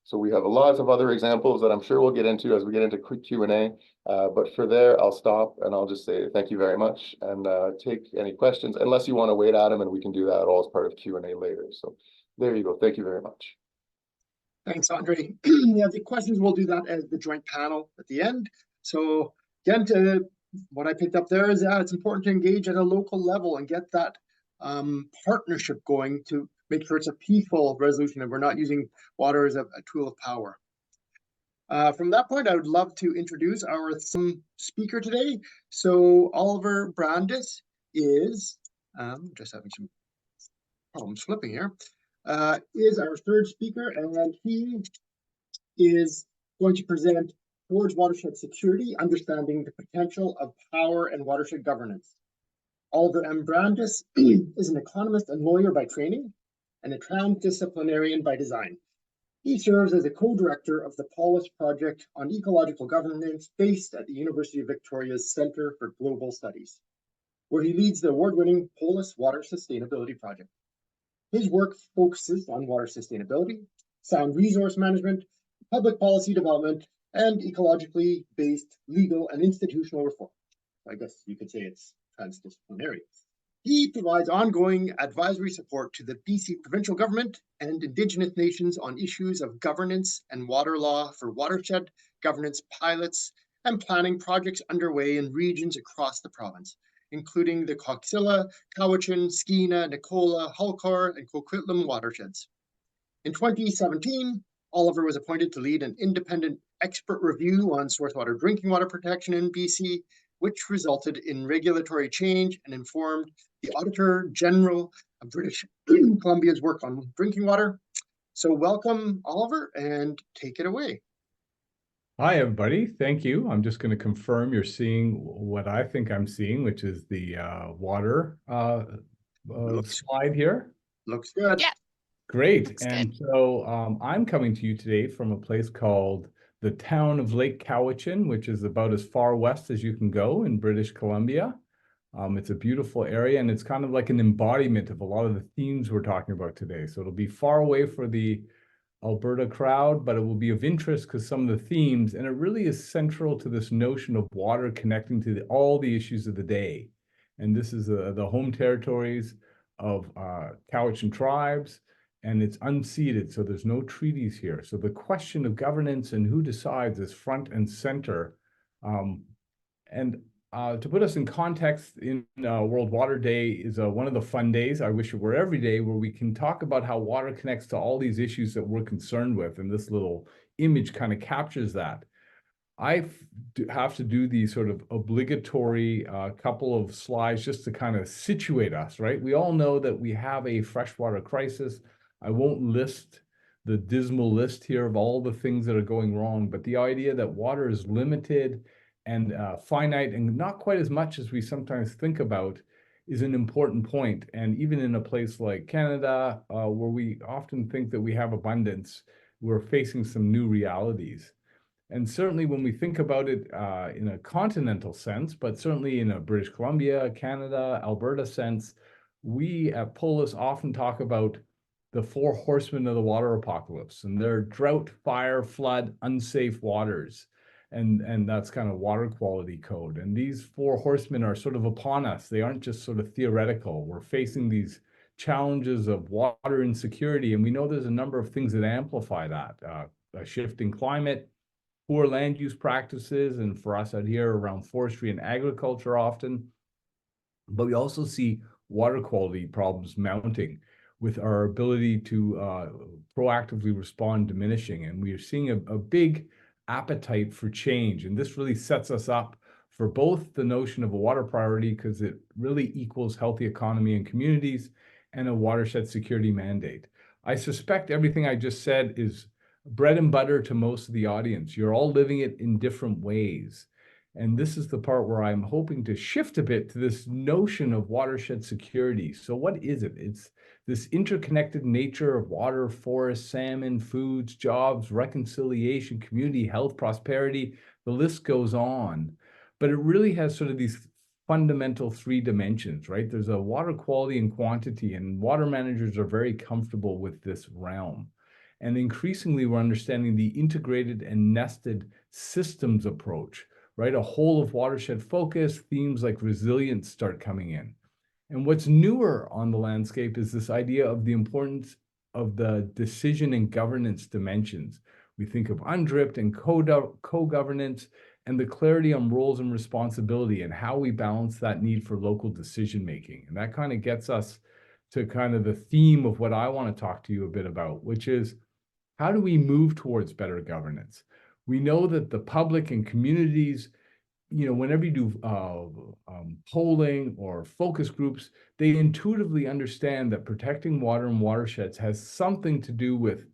So we have lots of other examples that I'm sure we'll get into as we get into quick Q&A. But for there, I'll stop and I'll just say thank you very much and take any questions, unless you want to wait, Adam, and we can do that all as part of Q&A later. So there you go. Thank you very much. Thanks, Andre. Yeah, the questions, we'll do that as the joint panel at the end. So again, to what I picked up there is that it's important to engage at a local level and get that partnership going to make sure it's a peaceful resolution and we're not using water as a tool of power. From that point, I would love to introduce our speaker today. So Oliver Brandis is, just having some problems flipping here, is our third speaker, and he is going to present towards watershed security, understanding the potential of power and watershed governance. Oliver M. Brandis is an economist and lawyer by training and a transdisciplinarian by design. He serves as a co-director of the Polis Project on Ecological Governance based at the University of Victoria's Centre for Global Studies, where he leads the award-winning Polis Water Sustainability Project. His work focuses on water sustainability, sound resource management, public policy development, and ecologically based legal and institutional reform. I guess you could say it's transdisciplinary. He provides ongoing advisory support to the BC provincial government and Indigenous nations on issues of governance and water law for watershed governance pilots and planning projects underway in regions across the province, including the Coxilla, Cowichan, Skeena, Nicola, Halkar, and Coquitlam watersheds. In 2017, Oliver was appointed to lead an independent expert review on source water drinking water protection in BC, which resulted in regulatory change and informed the Auditor General of British Columbia's work on drinking water. So welcome, Oliver, and take it away. Hi, everybody. Thank you. I'm just going to confirm you're seeing what I think I'm seeing, which is the water slide here. Looks good. Yeah. Great. Looks And so I'm coming to you today from a place called the town of Lake Cowichan, which is about as far west as you can go in British Columbia. It's a beautiful area, and it's kind of like an embodiment of a lot of the themes we're talking about today. So it'll be far away for the Alberta crowd, but it will be of interest because some of the themes, and it really is central to this notion of water connecting to all the issues of the day. And this is the home territories of Cowichan tribes, and it's unceded, so there's no treaties here. So the question of governance and who decides is front and center. To put us in context, in World Water Day is one of the fun days, I wish it were every day, where we can talk about how water connects to all these issues that we're concerned with, and this little image kind of captures that. I have to do these sort of obligatory couple of slides just to kind of situate us, right? We all know that we have a freshwater crisis. I won't list the dismal list here of all the things that are going wrong, but the idea that water is limited and finite and not quite as much as we sometimes think about is an important point. And even in a place like Canada, where we often think that we have abundance, we're facing some new realities. And certainly when we think about it in a continental sense, but certainly in a British Columbia, Canada, Alberta sense, we at Polis often talk about the four horsemen of the water apocalypse, and they're drought, fire, flood, unsafe waters. And that's kind of water quality code. And these four horsemen are sort of upon us. They aren't just sort of theoretical. We're facing these challenges of water insecurity, and we know there's a number of things that amplify that. A shifting climate, poor land use practices, and for us out here around forestry and agriculture often. But we also see water quality problems mounting with our ability to proactively respond diminishing. And we are seeing a big appetite for change. And this really sets us up for both the notion of a water priority, because it really equals healthy economy and communities, and a watershed security mandate. I suspect everything I just said is bread and butter to most of the audience. You're all living it in different ways. And this is the part where I'm hoping to shift a bit to this notion of watershed security. So what is it? It's this interconnected nature of water, forest, salmon, foods, jobs, reconciliation, community, health, prosperity. The list goes on. But it really has sort of these fundamental three dimensions, right? There's a water quality and quantity, and water managers are very comfortable with this realm. And increasingly, we're understanding the integrated and nested systems approach, right? A whole of watershed focus, themes like resilience start coming in. And what's newer on the landscape is this idea of the importance of the decision and governance dimensions. We think of UNDRIP and co-governance and the clarity on roles and responsibility and how we balance that need for local decision making. And that kind of gets us to kind of the theme of what I want to talk to you a bit about, which is how do we move towards better governance? We know that the public and communities, you know, whenever you do polling or focus groups, they intuitively understand that protecting water and watersheds has something to do with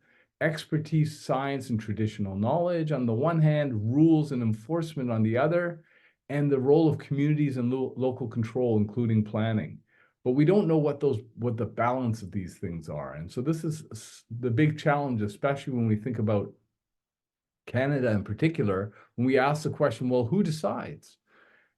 expertise, science, and traditional knowledge on the one hand, rules and enforcement on the other, and the role of communities and local control, including planning. But we don't know what the balance of these things are. And so this is the big challenge, especially when we think about Canada in particular, when we ask the question, well, who decides?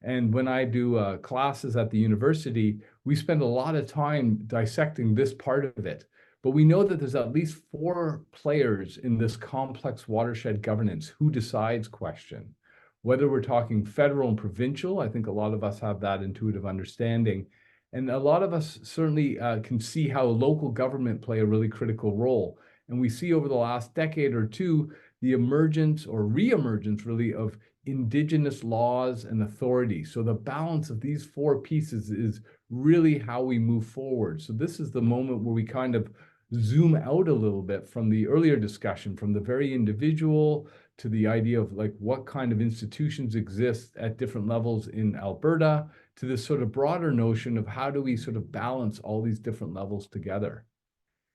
And when I do classes at the university, we spend a lot of time dissecting this part of it. But we know that there's at least 4 players in this complex watershed governance who decides question. Whether we're talking federal and provincial, I think a lot of us have that intuitive understanding. And a lot of us certainly can see how local government play a really critical role. And we see over the last decade or two, the emergence or re-emergence really of Indigenous laws and authority. So the balance of these 4 pieces is really how we move forward. So this is the moment where we kind of zoom out a little bit from the earlier discussion, from the very individual to the idea of like what kind of institutions exist at different levels in Alberta, to this sort of broader notion of how do we sort of balance all these different levels together.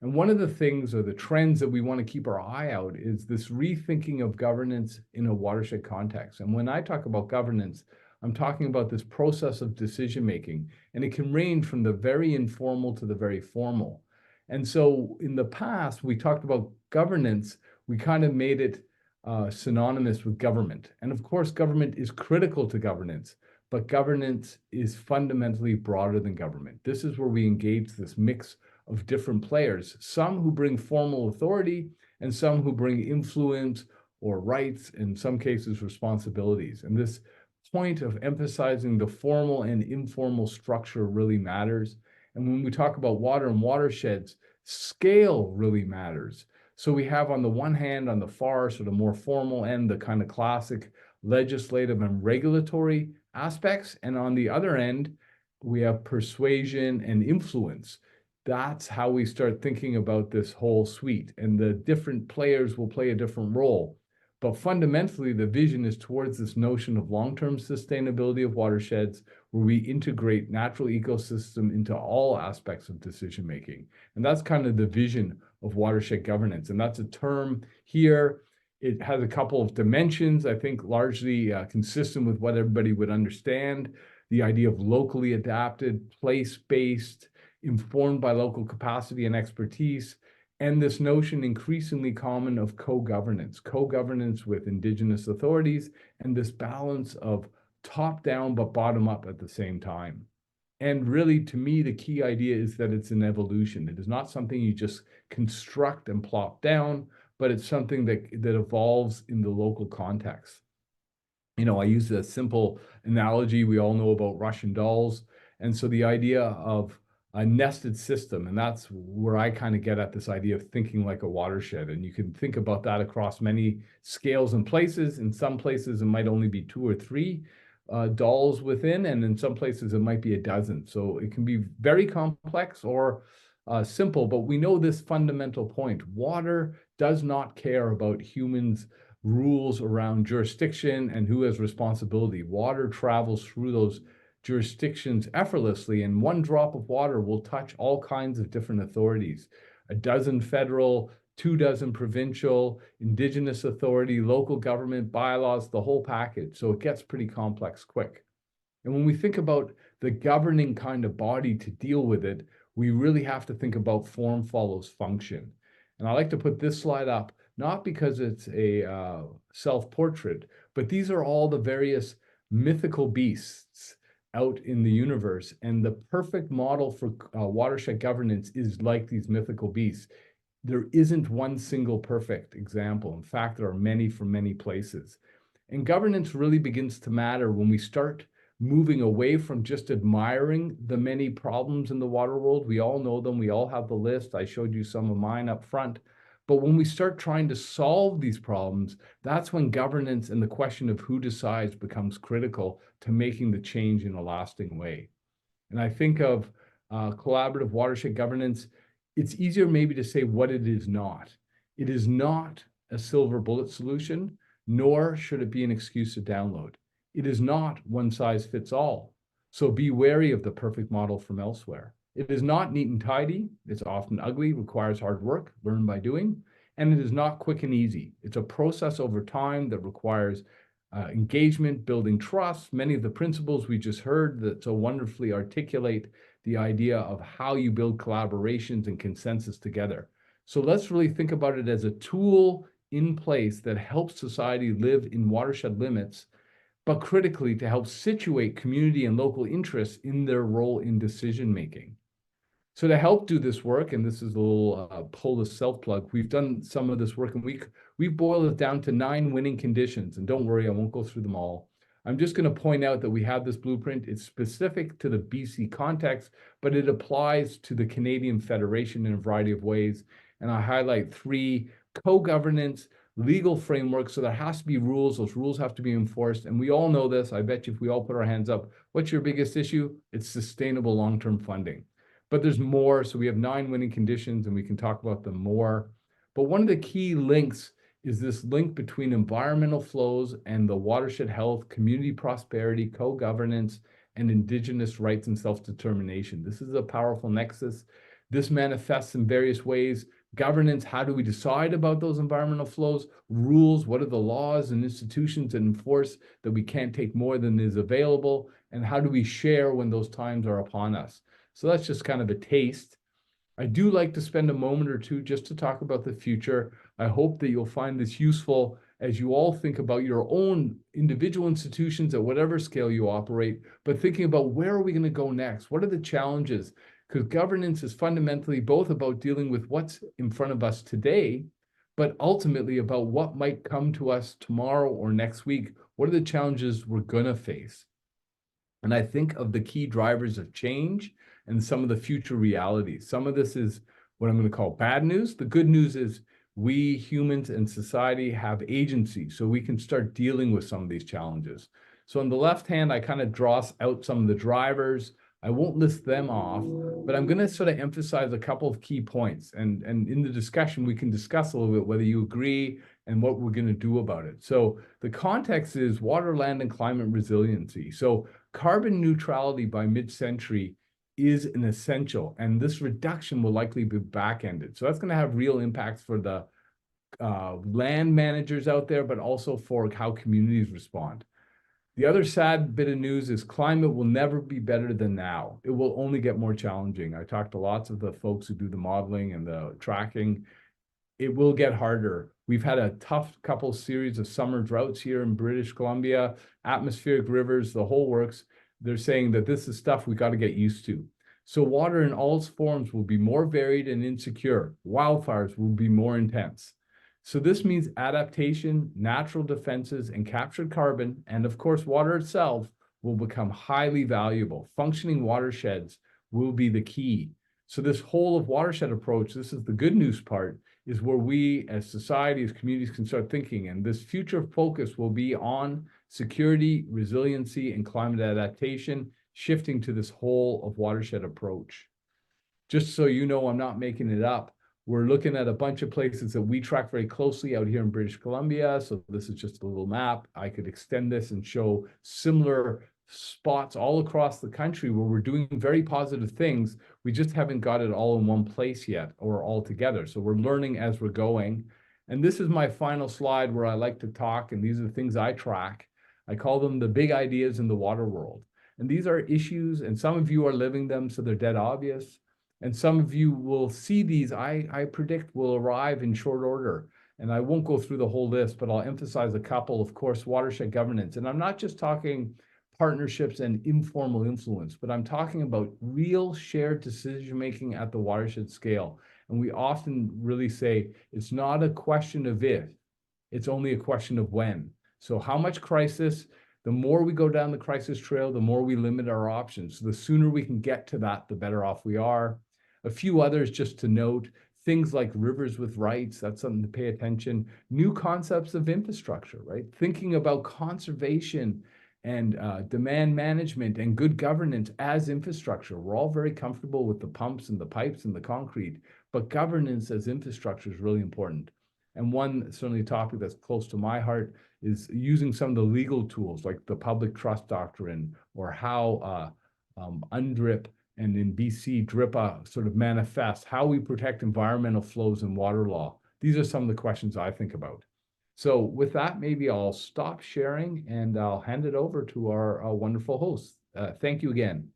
And one of the things or the trends that we want to keep our eye out is this rethinking of governance in a watershed context. And when I talk about governance, I'm talking about this process of decision-making, and it can range from the very informal to the very formal. And so in the past, we talked about governance, we kind of made it synonymous with government. And of course, government is critical to governance, but governance is fundamentally broader than government. This is where we engage this mix of different players, some who bring formal authority and some who bring influence or rights, in some cases responsibilities. And this point of emphasizing the formal and informal structure really matters. And when we talk about water and watersheds, scale really matters. So we have on the one hand, on the far sort of more formal end, the kind of classic legislative and regulatory aspects. And on the other end, we have persuasion and influence. That's how we start thinking about this whole suite, and the different players will play a different role. But fundamentally, the vision is towards this notion of long-term sustainability of watersheds, where we integrate natural ecosystem into all aspects of decision-making. And that's kind of the vision of watershed governance. And that's a term here. It has a couple of dimensions, I think largely consistent with what everybody would understand. The idea of locally adapted, place-based, informed by local capacity and expertise, and this notion increasingly common of co-governance with Indigenous authorities, and this balance of top-down but bottom-up at the same time. And really, to me, the key idea is that it's an evolution. It is not something you just construct and plop down, but it's something that evolves in the local context. You know, I use a simple analogy. We all know about Russian dolls. And so the idea of a nested system, and that's where I kind of get at this idea of thinking like a watershed. And you can think about that across many scales and places. In some places, it might only be 2 or 3 dolls within, and in some places, it might be a dozen. So it can be very complex or simple, but we know this fundamental point. Water does not care about humans' rules around jurisdiction and who has responsibility. Water travels through those jurisdictions effortlessly, and 1 drop of water will touch all kinds of different authorities. 12 federal, 24 provincial, Indigenous authority, local government, bylaws, the whole package. So it gets pretty complex quick. And when we think about the governing kind of body to deal with it, we really have to think about form follows function. And I like to put this slide up, not because it's a self-portrait, but these are all the various mythical beasts out in the universe. And the perfect model for watershed governance is like these mythical beasts. There isn't one single perfect example. In fact, there are many from many places. And governance really begins to matter when we start moving away from just admiring the many problems in the water world. We all know them. We all have the list. I showed you some of mine up front. But when we start trying to solve these problems, that's when governance and the question of who decides becomes critical to making the change in a lasting way. And I think of collaborative watershed governance, it's easier maybe to say what it is not. It is not a silver bullet solution, nor should it be an excuse to download. It is not one size fits all. So be wary of the perfect model from elsewhere. It is not neat and tidy. It's often ugly, requires hard work, learn by doing. and it is not quick and easy. It's a process over time that requires engagement, building trust, many of the principles we just heard that so wonderfully articulate the idea of how you build collaborations and consensus together. So let's really think about it as a tool in place that helps society live in watershed limits, but critically to help situate community and local interests in their role in decision-making. So to help do this work, and this is a little pull the self-plug, we've done some of this work and we've boiled it down to 9 winning conditions. And don't worry, I won't go through them all. I'm just going to point out that we have this blueprint. It's specific to the BC context, but it applies to the Canadian Federation in a variety of ways. And I highlight 3: co-governance, legal framework. So there has to be rules. Those rules have to be enforced. And we all know this. I bet you if we all put our hands up, what's your biggest issue? It's sustainable long-term funding. But there's more. So we have 9 winning conditions and we can talk about them more. But one of the key links is this link between environmental flows and the watershed health, community prosperity, co-governance, and Indigenous rights and self-determination. This is a powerful nexus. This manifests in various ways. Governance, how do we decide about those environmental flows? Rules, what are the laws and institutions that enforce that we can't take more than is available? And how do we share when those times are upon us? So that's just kind of a taste. I do like to spend a moment or two just to talk about the future. I hope that you'll find this useful as you all think about your own individual institutions at whatever scale you operate, but thinking about where are we going to go next? What are the challenges? Because governance is fundamentally both about dealing with what's in front of us today, but ultimately about what might come to us tomorrow or next week. What are the challenges we're going to face? And I think of the key drivers of change and some of the future realities. Some of this is what I'm going to call bad news. The good news is we humans and society have agency, so we can start dealing with some of these challenges. So on the left hand, I kind of draw out some of the drivers. I won't list them off, but I'm going to sort of emphasize a couple of key points. And in the discussion, we can discuss a little bit whether you agree and what we're going to do about it. So the context is water, land, and climate resiliency. So carbon neutrality by mid-century is an essential, and this reduction will likely be back-ended. So that's going to have real impacts for the land managers out there, but also for how communities respond. The other sad bit of news is climate will never be better than now. It will only get more challenging. I talked to lots of the folks who do the modeling and the tracking. It will get harder. We've had a tough couple series of summer droughts here in British Columbia, atmospheric rivers, the whole works. They're saying that this is stuff we got to get used to. So water in all its forms will be more varied and insecure. Wildfires will be more intense. So this means adaptation, natural defenses, and captured carbon, and of course, water itself will become highly valuable. Functioning watersheds will be the key. So this whole of watershed approach, this is the good news part, is where we as society, as communities can start thinking. And this future focus will be on security, resiliency, and climate adaptation, shifting to this whole of watershed approach. Just so you know, I'm not making it up. We're looking at a bunch of places that we track very closely out here in British Columbia. So this is just a little map. I could extend this and show similar spots all across the country where we're doing very positive things. We just haven't got it all in one place yet or all together. So we're learning as we're going. And this is my final slide where I like to talk, and these are the things I track. I call them the big ideas in the water world. And these are issues, and some of you are living them, so they're dead obvious. And some of you will see these, I predict, will arrive in short order. And I won't go through the whole list, but I'll emphasize a couple. Of course, watershed governance. And I'm not just talking partnerships and informal influence, but I'm talking about real shared decision-making at the watershed scale. And we often really say, it's not a question of if, it's only a question of when. So how much crisis? The more we go down the crisis trail, the more we limit our options. So the sooner we can get to that, the better off we are. A few others just to note, things like rivers with rights, that's something to pay attention. New concepts of infrastructure, right? Thinking about conservation and demand management and good governance as infrastructure. We're all very comfortable with the pumps and the pipes and the concrete, but governance as infrastructure is really important. And one certainly topic that's close to my heart is using some of the legal tools like the public trust doctrine, or how UNDRIP and in BC DRIPA sort of manifest how we protect environmental flows in water law. These are some of the questions I think about. So with that, maybe I'll stop sharing and I'll hand it over to our wonderful host. Thank you again.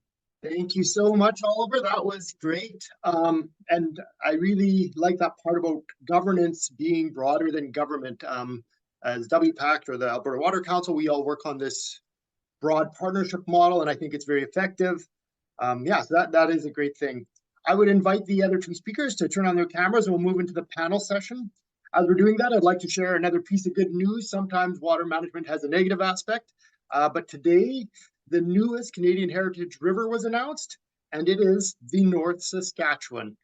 Thank you so much, Oliver. That was great. And I really like that part about governance being broader than government. As WPACs or the Alberta Water Council, we all work on this broad partnership model, and I think it's very effective. Yeah, so that is a great thing. I would invite the other two speakers to turn on their cameras and we'll move into the panel session. As we're doing that, I'd like to share another piece of good news. Sometimes water management has a negative aspect, but today the newest Canadian Heritage River was announced, and it is the North Saskatchewan.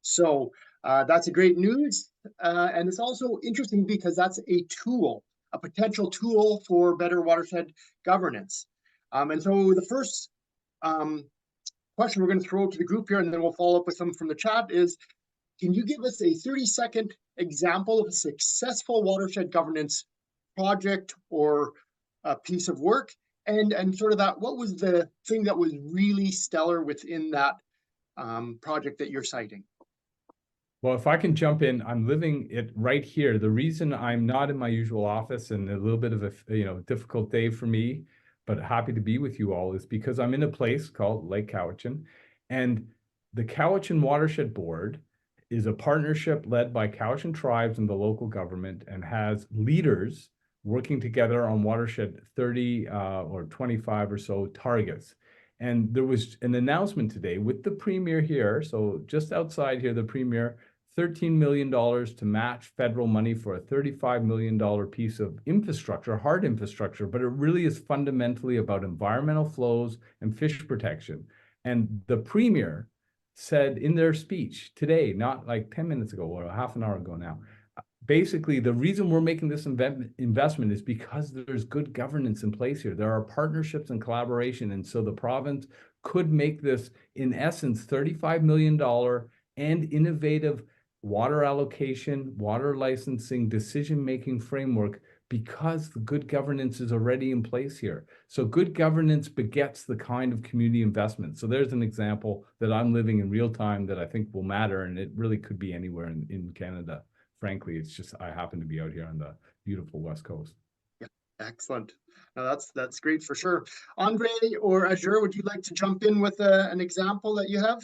So that's a great news. And it's also interesting because that's a tool, a potential tool for better watershed governance. And so the first question we're going to throw to the group here, and then we'll follow up with some from the chat, is can you give us a 30-second example of a successful watershed governance project or a piece of work? And sort of that, what was the thing that was really stellar within that project that you're citing? Well, if I can jump in, I'm living it right here. The reason I'm not in my usual office and a little bit of a difficult day for me, but happy to be with you all, is because I'm in a place called Lake Cowichan, and the Cowichan Watershed Board is a partnership led by Cowichan tribes and the local government, and has leaders working together on watershed 30 or 25 or so targets. And there was an announcement today with the Premier here, so just outside here, the Premier, $13 million to match federal money for a $35 million piece of infrastructure, hard infrastructure, but it really is fundamentally about environmental flows and fish protection. And the Premier said in their speech today, not like 10 minutes ago or half an hour ago now, basically the reason we're making this investment is because there's good governance in place here. There are partnerships and collaboration. And so the province could make this, in essence, $35 million and innovative water allocation, water licensing, decision-making framework, because the good governance is already in place here. So good governance begets the kind of community investment. So there's an example that I'm living in real time that I think will matter, and it really could be anywhere in Canada. Frankly, it's just I happen to be out here on the beautiful West Coast. Yeah, excellent. No, that's great for sure. Andre or Azure, would you like to jump in with an example that you have?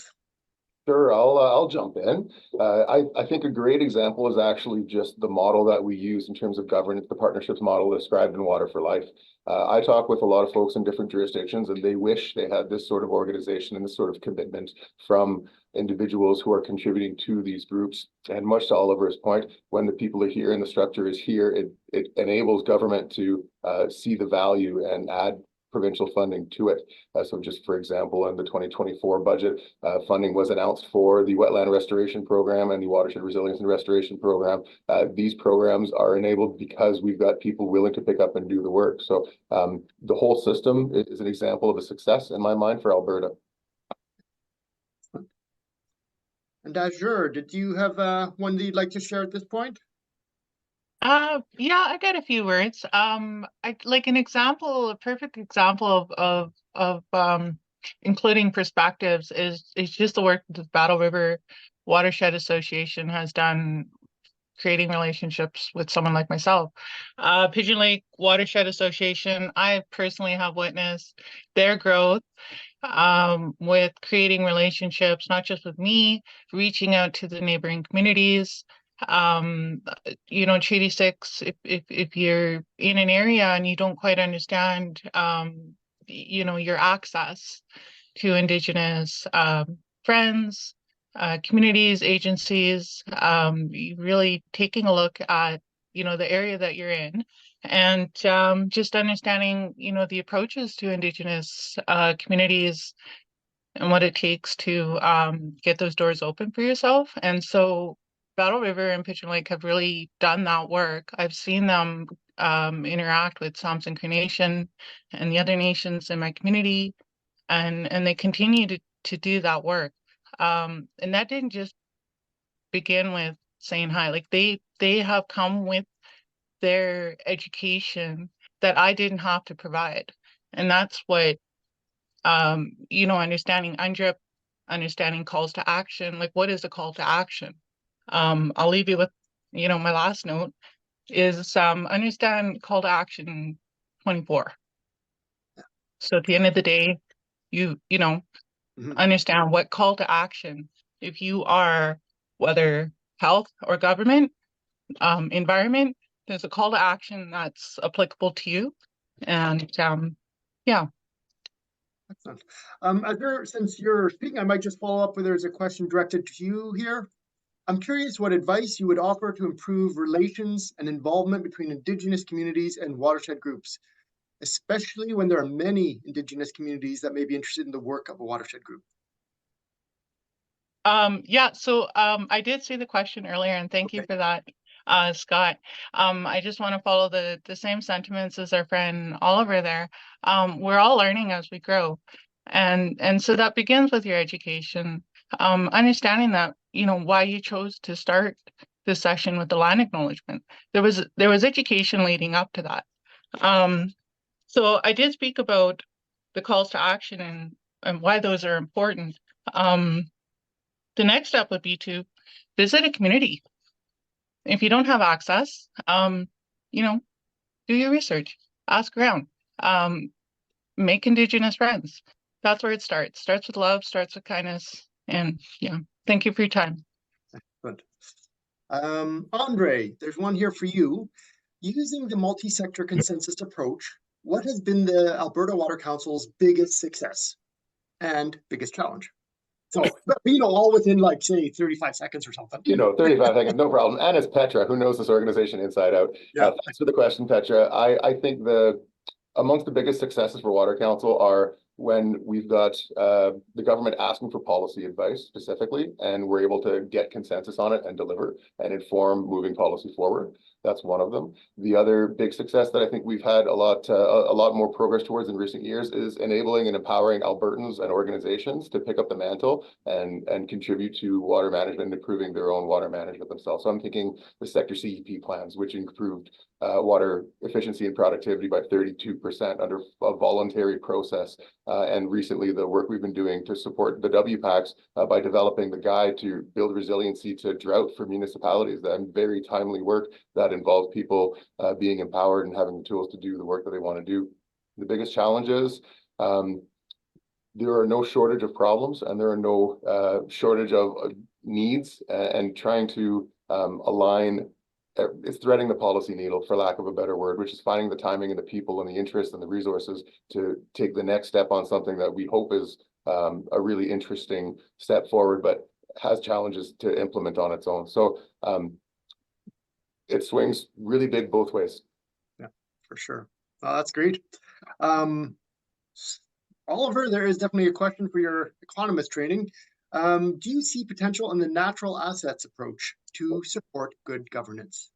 Sure, I'll jump in. I think a great example is actually just the model that we use in terms of governance, the partnerships model described in Water for Life. I talk with a lot of folks in different jurisdictions, and they wish they had this sort of organization and this sort of commitment from individuals who are contributing to these groups. And much to Oliver's point, when the people are here and the structure is here, it enables government to see the value and add provincial funding to it. So just for example, in the 2024 budget, funding was announced for the Wetland Restoration Program and the Watershed Resilience and Restoration Program. These programs are enabled because we've got people willing to pick up and do the work. So the whole system is an example of a success in my mind for Alberta. And Azure, did you have one that you'd like to share at this point? Yeah, I got a few words. I like an example, a perfect example of including perspectives is just the work the Battle River Watershed Association has done, creating relationships with someone like myself. Pigeon Lake Watershed Association, I personally have witnessed their growth with creating relationships, not just with me, reaching out to the neighboring communities. Treaty 6, if you're in an area and you don't quite understand your access to Indigenous friends, communities, agencies, really taking a look at the area that you're in, and just understanding the approaches to Indigenous communities and what it takes to get those doors open for yourself. And so Battle River and Pigeon Lake have really done that work. I've seen them interact with Samson Cree Nation and the other nations in my community, and they continue to do that work. And that didn't just begin with saying hi. Like they have come with their education that I didn't have to provide. And that's what understanding UNDRIP, understanding calls to action. Like, what is a call to action? I'll leave you with my last note is understand call to action 24. So at the end of the day, you know, understand what call to action, if you are, whether health or government, environment, there's a call to action that's applicable to you. And yeah. Excellent. Azure, since you're speaking, I might just follow up with, there's a question directed to you here. I'm curious what advice you would offer to improve relations and involvement between Indigenous communities and watershed groups, especially when there are many Indigenous communities that may be interested in the work of a watershed group. Yeah, so I did see the question earlier, and thank you for that, Scott. I just want to follow the same sentiments as our friend Oliver there. We're all learning as we grow. And so that begins with your education, understanding that, why you chose to start this session with the land acknowledgement. There was education leading up to that. So I did speak about the calls to action and why those are important. The next step would be to visit a community. If you don't have access, do your research, ask around, make Indigenous friends. That's where it starts. Starts with love, starts with kindness. And yeah, thank you for your time. Good. Andre, there's one here for you. Using the multi-sector consensus approach, what has been the Alberta Water Council's biggest success and biggest challenge? So, all within like, say, 35 seconds or something. 35 seconds, no problem. And it's Petra, who knows this organization inside out. Yeah. Thanks for the question, Petra. I think amongst the biggest successes for Water Council are when we've got the government asking for policy advice specifically, and we're able to get consensus on it and deliver and inform moving policy forward. That's one of them. The other big success that I think we've had a lot more progress towards in recent years is enabling and empowering Albertans and organizations to pick up the mantle and contribute to water management, improving their own water management themselves. So I'm thinking the sector CEP plans, which improved water efficiency and productivity by 32% under a voluntary process. And recently the work we've been doing to support the WPACs by developing the guide to build resiliency to drought for municipalities. That very timely work that involves people being empowered and having the tools to do the work that they want to do. The biggest challenges, there are no shortage of problems, and there are no shortage of needs, and trying to align. It's threading the policy needle, for lack of a better word, which is finding the timing and the people and the interest and the resources to take the next step on something that we hope is a really interesting step forward, but has challenges to implement on its own. So it swings really big both ways. Yeah, for sure. Oh, that's great. Oliver, there is definitely a question for your economist training. Do you see potential in the natural assets approach to support good governance?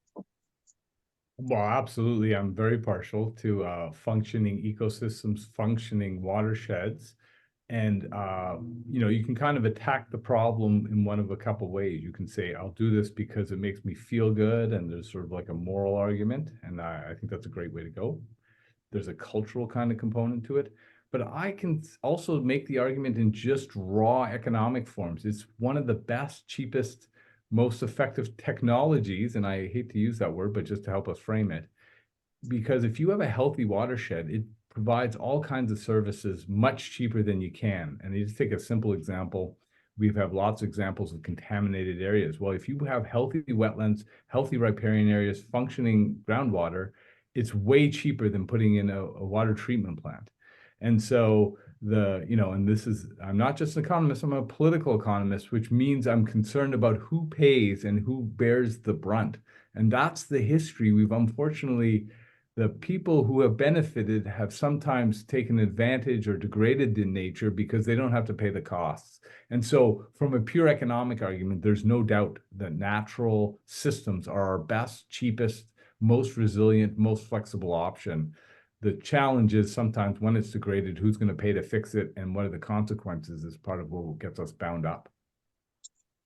Well, absolutely. I'm very partial to functioning ecosystems, functioning watersheds. And, you can kind of attack the problem in one of a couple ways. You can say, I'll do this because it makes me feel good. And there's sort of like a moral argument. And I think that's a great way to go. There's a cultural kind of component to it. But I can also make the argument in just raw economic forms. It's one of the best, cheapest, most effective technologies, and I hate to use that word, but just to help us frame it, because if you have a healthy watershed, it provides all kinds of services much cheaper than you can. And you just take a simple example. We have lots of examples of contaminated areas. Well, if you have healthy wetlands, healthy riparian areas, functioning groundwater, it's way cheaper than putting in a water treatment plant. And so and this is, I'm not just an economist, I'm a political economist, which means I'm concerned about who pays and who bears the brunt. And that's the history. We've unfortunately, the people who have benefited have sometimes taken advantage or degraded in nature because they don't have to pay the costs. And so from a pure economic argument, there's no doubt that natural systems are our best, cheapest, most resilient, most flexible option. The challenge is sometimes when it's degraded, who's going to pay to fix it, and what are the consequences is part of what gets us bound up.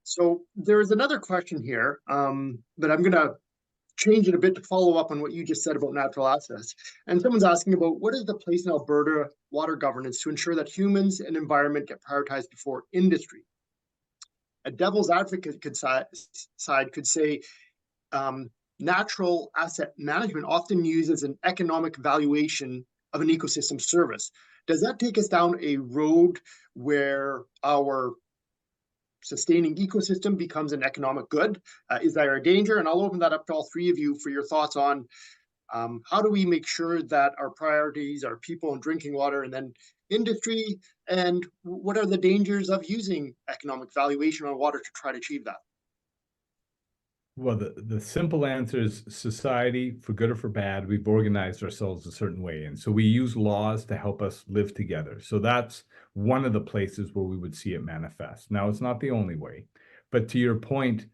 So there's another question here, but I'm going to change it a bit to follow up on what you just said about natural assets. And someone's asking about what is the place in Alberta water governance to ensure that humans and environment get prioritized before industry? A devil's advocate side could say, natural asset management often used as an economic valuation of an ecosystem service. Does that take us down a road where our sustaining ecosystem becomes an economic good? Is there a danger? And I'll open that up to all three of you for your thoughts on how do we make sure that our priorities are people and drinking water, and then industry, and what are the dangers of using economic valuation on water to try to achieve that? Well, the simple answer is society, for good or for bad, we've organized ourselves a certain way. And so we use laws to help us live together. So that's one of the places where we would see it manifest. Now, it's not the only way. But to your point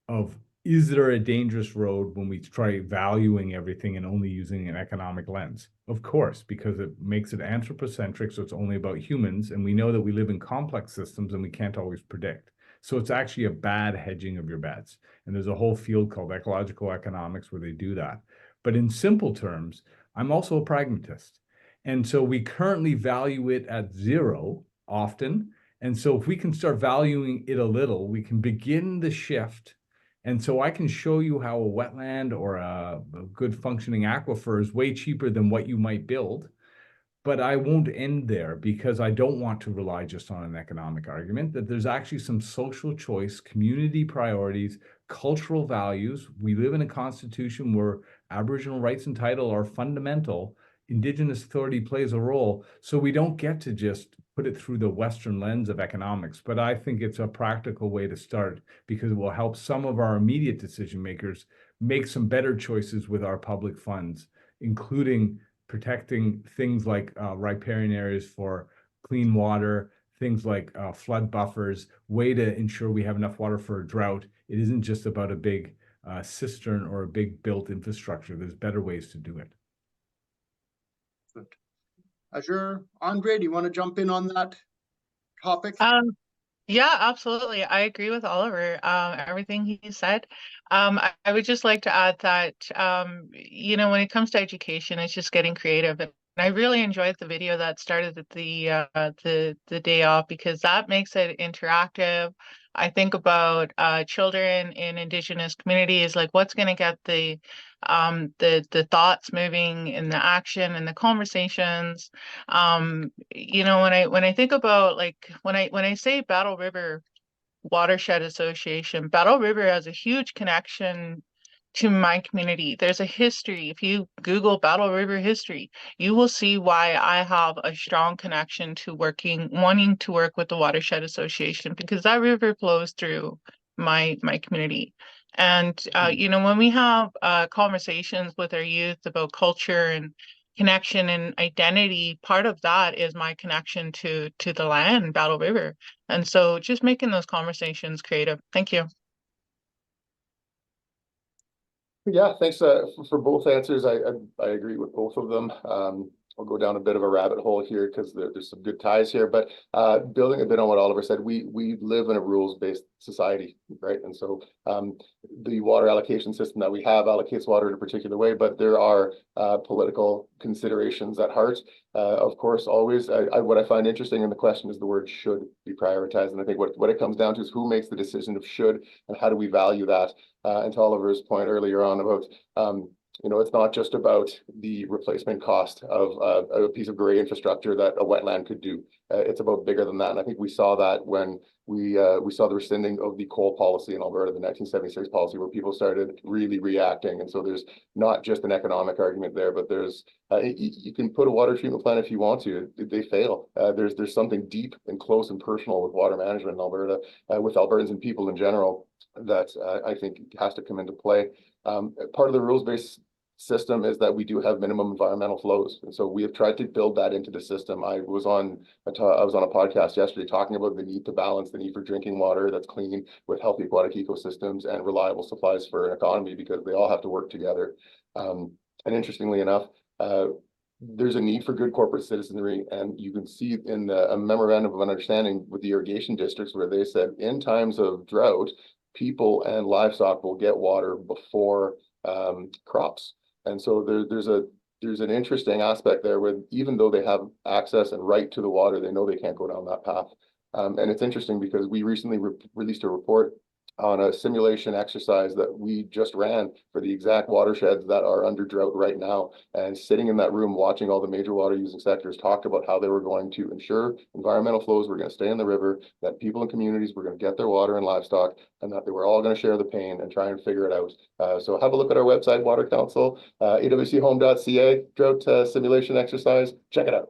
of, is there a dangerous road when we try valuing everything and only using an economic lens? Of course, because it makes it anthropocentric, so it's only about humans. And we know that we live in complex systems and we can't always predict. So it's actually a bad hedging of your bets. And there's a whole field called ecological economics where they do that. But in simple terms, I'm also a pragmatist. And so we currently value it at zero often. And so if we can start valuing it a little, we can begin the shift. And so I can show you how a wetland or a good functioning aquifer is way cheaper than what you might build. But I won't end there, because I don't want to rely just on an economic argument, that there's actually some social choice, community priorities, cultural values. We live in a constitution where Aboriginal rights and title are fundamental. Indigenous authority plays a role. So we don't get to just put it through the Western lens of economics. But I think it's a practical way to start, because it will help some of our immediate decision makers make some better choices with our public funds, including protecting things like riparian areas for clean water, things like flood buffers, way to ensure we have enough water for a drought. It isn't just about a big cistern or a big built infrastructure. There's better ways to do it. Good. Azure, Andre, do you want to jump in on that topic? Yeah, absolutely. I agree with Oliver, everything he said. I would just like to add that, when it comes to education, it's just getting creative. And I really enjoyed the video that started at the day off, because that makes it interactive. I think about children in Indigenous communities, like what's going to get the thoughts moving and the action and the conversations. When I think about, like, when I say Battle River Watershed Association, Battle River has a huge connection to my community. There's a history. If you Google Battle River history, you will see why I have a strong connection to wanting to work with the Watershed Association, because that river flows through my community. And when we have conversations with our youth about culture and connection and identity, part of that is my connection to the land, Battle River. And so just making those conversations creative. Thank you. Yeah, thanks for both answers. I agree with both of them. I'll go down a bit of a rabbit hole here because there's some good ties here. But building a bit on what Oliver said, we live in a rules-based society, right? And so the water allocation system that we have allocates water in a particular way, but there are political considerations at heart. Of course, always. What I find interesting in the question is the word should be prioritized. And I think what it comes down to is who makes the decision of should, and how do we value that? And to Oliver's point earlier on about, it's not just about the replacement cost of a piece of gray infrastructure that a wetland could do. It's about bigger than that. And I think we saw that when we saw the rescinding of the coal policy in Alberta, the 1976 policy, where people started really reacting. And so there's not just an economic argument there, but there's you can put a water treatment plant if you want to. They fail. There's something deep and close and personal with water management in Alberta, with Albertans and people in general, that I think has to come into play. Part of the rules-based system is that we do have minimum environmental flows, and so we have tried to build that into the system. I was on a podcast yesterday talking about the need to balance the need for drinking water that's clean with healthy aquatic ecosystems and reliable supplies for an economy, because they all have to work together. And interestingly enough, there's a need for good corporate citizenry, and you can see in a memorandum of understanding with the irrigation districts where they said in times of drought, people and livestock will get water before crops. And so there's an interesting aspect there where even though they have access and right to the water, they know they can't go down that path. And it's interesting because we recently released a report on a simulation exercise that we just ran for the exact watersheds that are under drought right now. And sitting in that room watching all the major water using sectors talk about how they were going to ensure environmental flows were going to stay in the river, that people in communities were going to get their water and livestock, and that they were all going to share the pain and try and figure it out. So have a look at our website, Water Council, awchome.ca, drought simulation exercise. Check it out.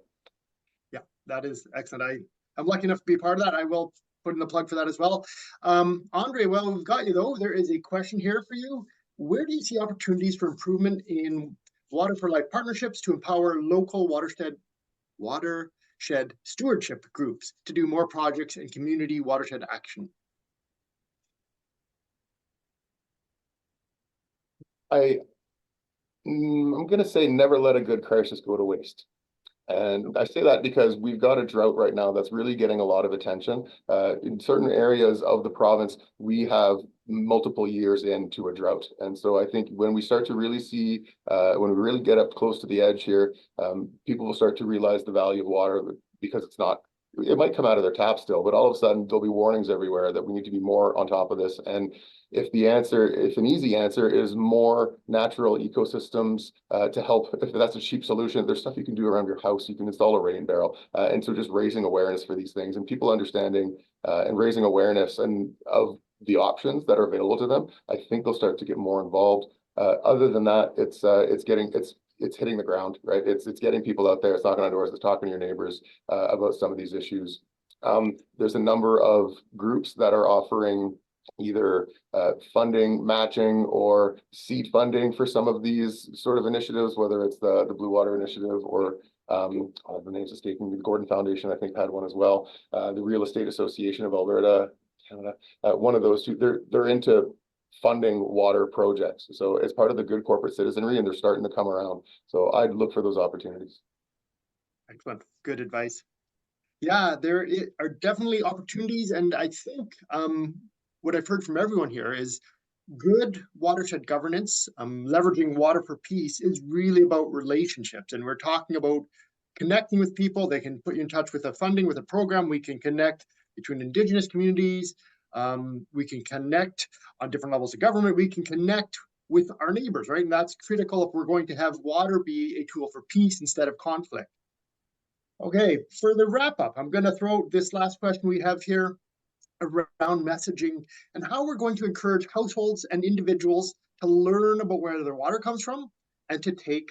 Yeah, that is excellent. I'm lucky enough to be part of that. I will put in the plug for that as well. Andre, well, we've got you though. There is a question here for you. Where do you see opportunities for improvement in Water for Life partnerships to empower local watershed stewardship groups to do more projects in community watershed action? I'm going to say never let a good crisis go to waste. And I say that because we've got a drought right now that's really getting a lot of attention. In certain areas of the province, we have multiple years into a drought. And so I think when we start to really see, when we really get up close to the edge here, people will start to realize the value of water, because it might come out of their tap still, but all of a sudden there'll be warnings everywhere that we need to be more on top of this. And if an easy answer is more natural ecosystems to help, if that's a cheap solution, there's stuff you can do around your house. You can install a rain barrel. And so just raising awareness for these things and people understanding and raising awareness and of the options that are available to them, I think they'll start to get more involved. Other than that, it's hitting the ground, right? It's getting people out there, it's knocking on doors, it's talking to your neighbors about some of these issues. There's a number of groups that are offering either funding, matching, or seed funding for some of these sort of initiatives, whether it's the Blue Water Initiative or the name's escaping me, the Gordon Foundation, I think, had one as well. The Real Estate Association of Alberta, Canada, one of those two, they're into funding water projects. So it's part of the good corporate citizenry, and they're starting to come around. So I'd look for those opportunities. Excellent. Good advice. Yeah, there are definitely opportunities. And I think what I've heard from everyone here is good watershed governance, leveraging water for peace is really about relationships. And we're talking about connecting with people. They can put you in touch with a funding, with a program. We can connect between Indigenous communities. We can connect on different levels of government. We can connect with our neighbors, right? And that's critical if we're going to have water be a tool for peace instead of conflict. Okay, for the wrap up, I'm going to throw this last question we have here around messaging and how we're going to encourage households and individuals to learn about where their water comes from and to take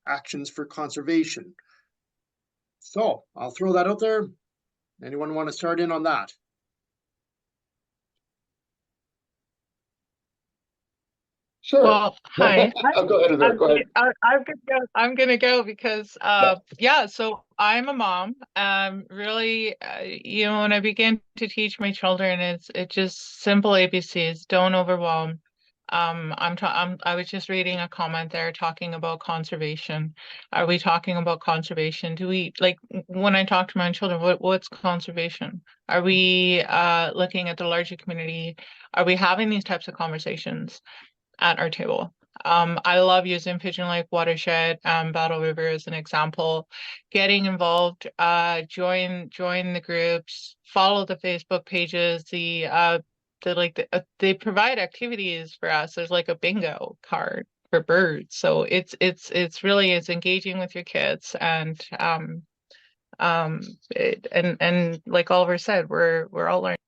actions for conservation. So I'll throw that out there. Anyone want to start in on that? Sure. Well, hi. I'll go ahead. Go ahead. I'm gonna go because yeah. So I'm a mom. Really, when I began to teach my children, it's just simple ABCs. Don't overwhelm. I was just reading a comment there talking about conservation. Are we talking about conservation? Do we, like, when I talk to my children, what's conservation? Are we looking at the larger community? Are we having these types of conversations at our table? I love using Pigeon Lake Watershed, Battle River as an example. Getting involved, join the groups, follow the Facebook pages. They provide activities for us. There's like a bingo card for birds, so it's engaging with your kids, and like Oliver said, we're all learning.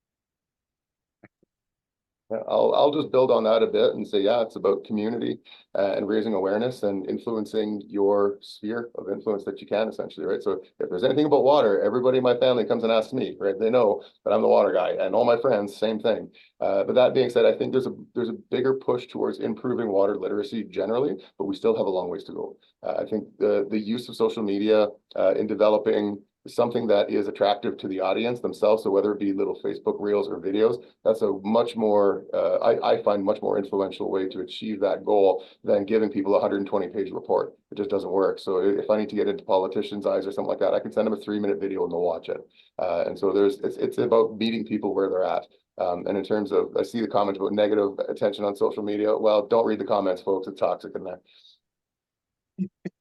I'll just build on that a bit and say, yeah, it's about community and raising awareness and influencing your sphere of influence that you can, essentially, right? So if there's anything about water, everybody in my family comes and asks me, right? They know that I'm the water guy, and all my friends, same thing. But that being said, I think there's a bigger push towards improving water literacy generally, but we still have a long ways to go. I think the use of social media in developing something that is attractive to the audience themselves, so whether it be little Facebook reels or videos, that's a much more, I find much more influential way to achieve that goal than giving people a 120-page report. It just doesn't work. So if I need to get into politicians' eyes or something like that, I can send them a 3-minute video and they'll watch it. And so it's about meeting people where they're at. And in terms of, I see the comment about negative attention on social media. Well, don't read the comments, folks. It's toxic in there.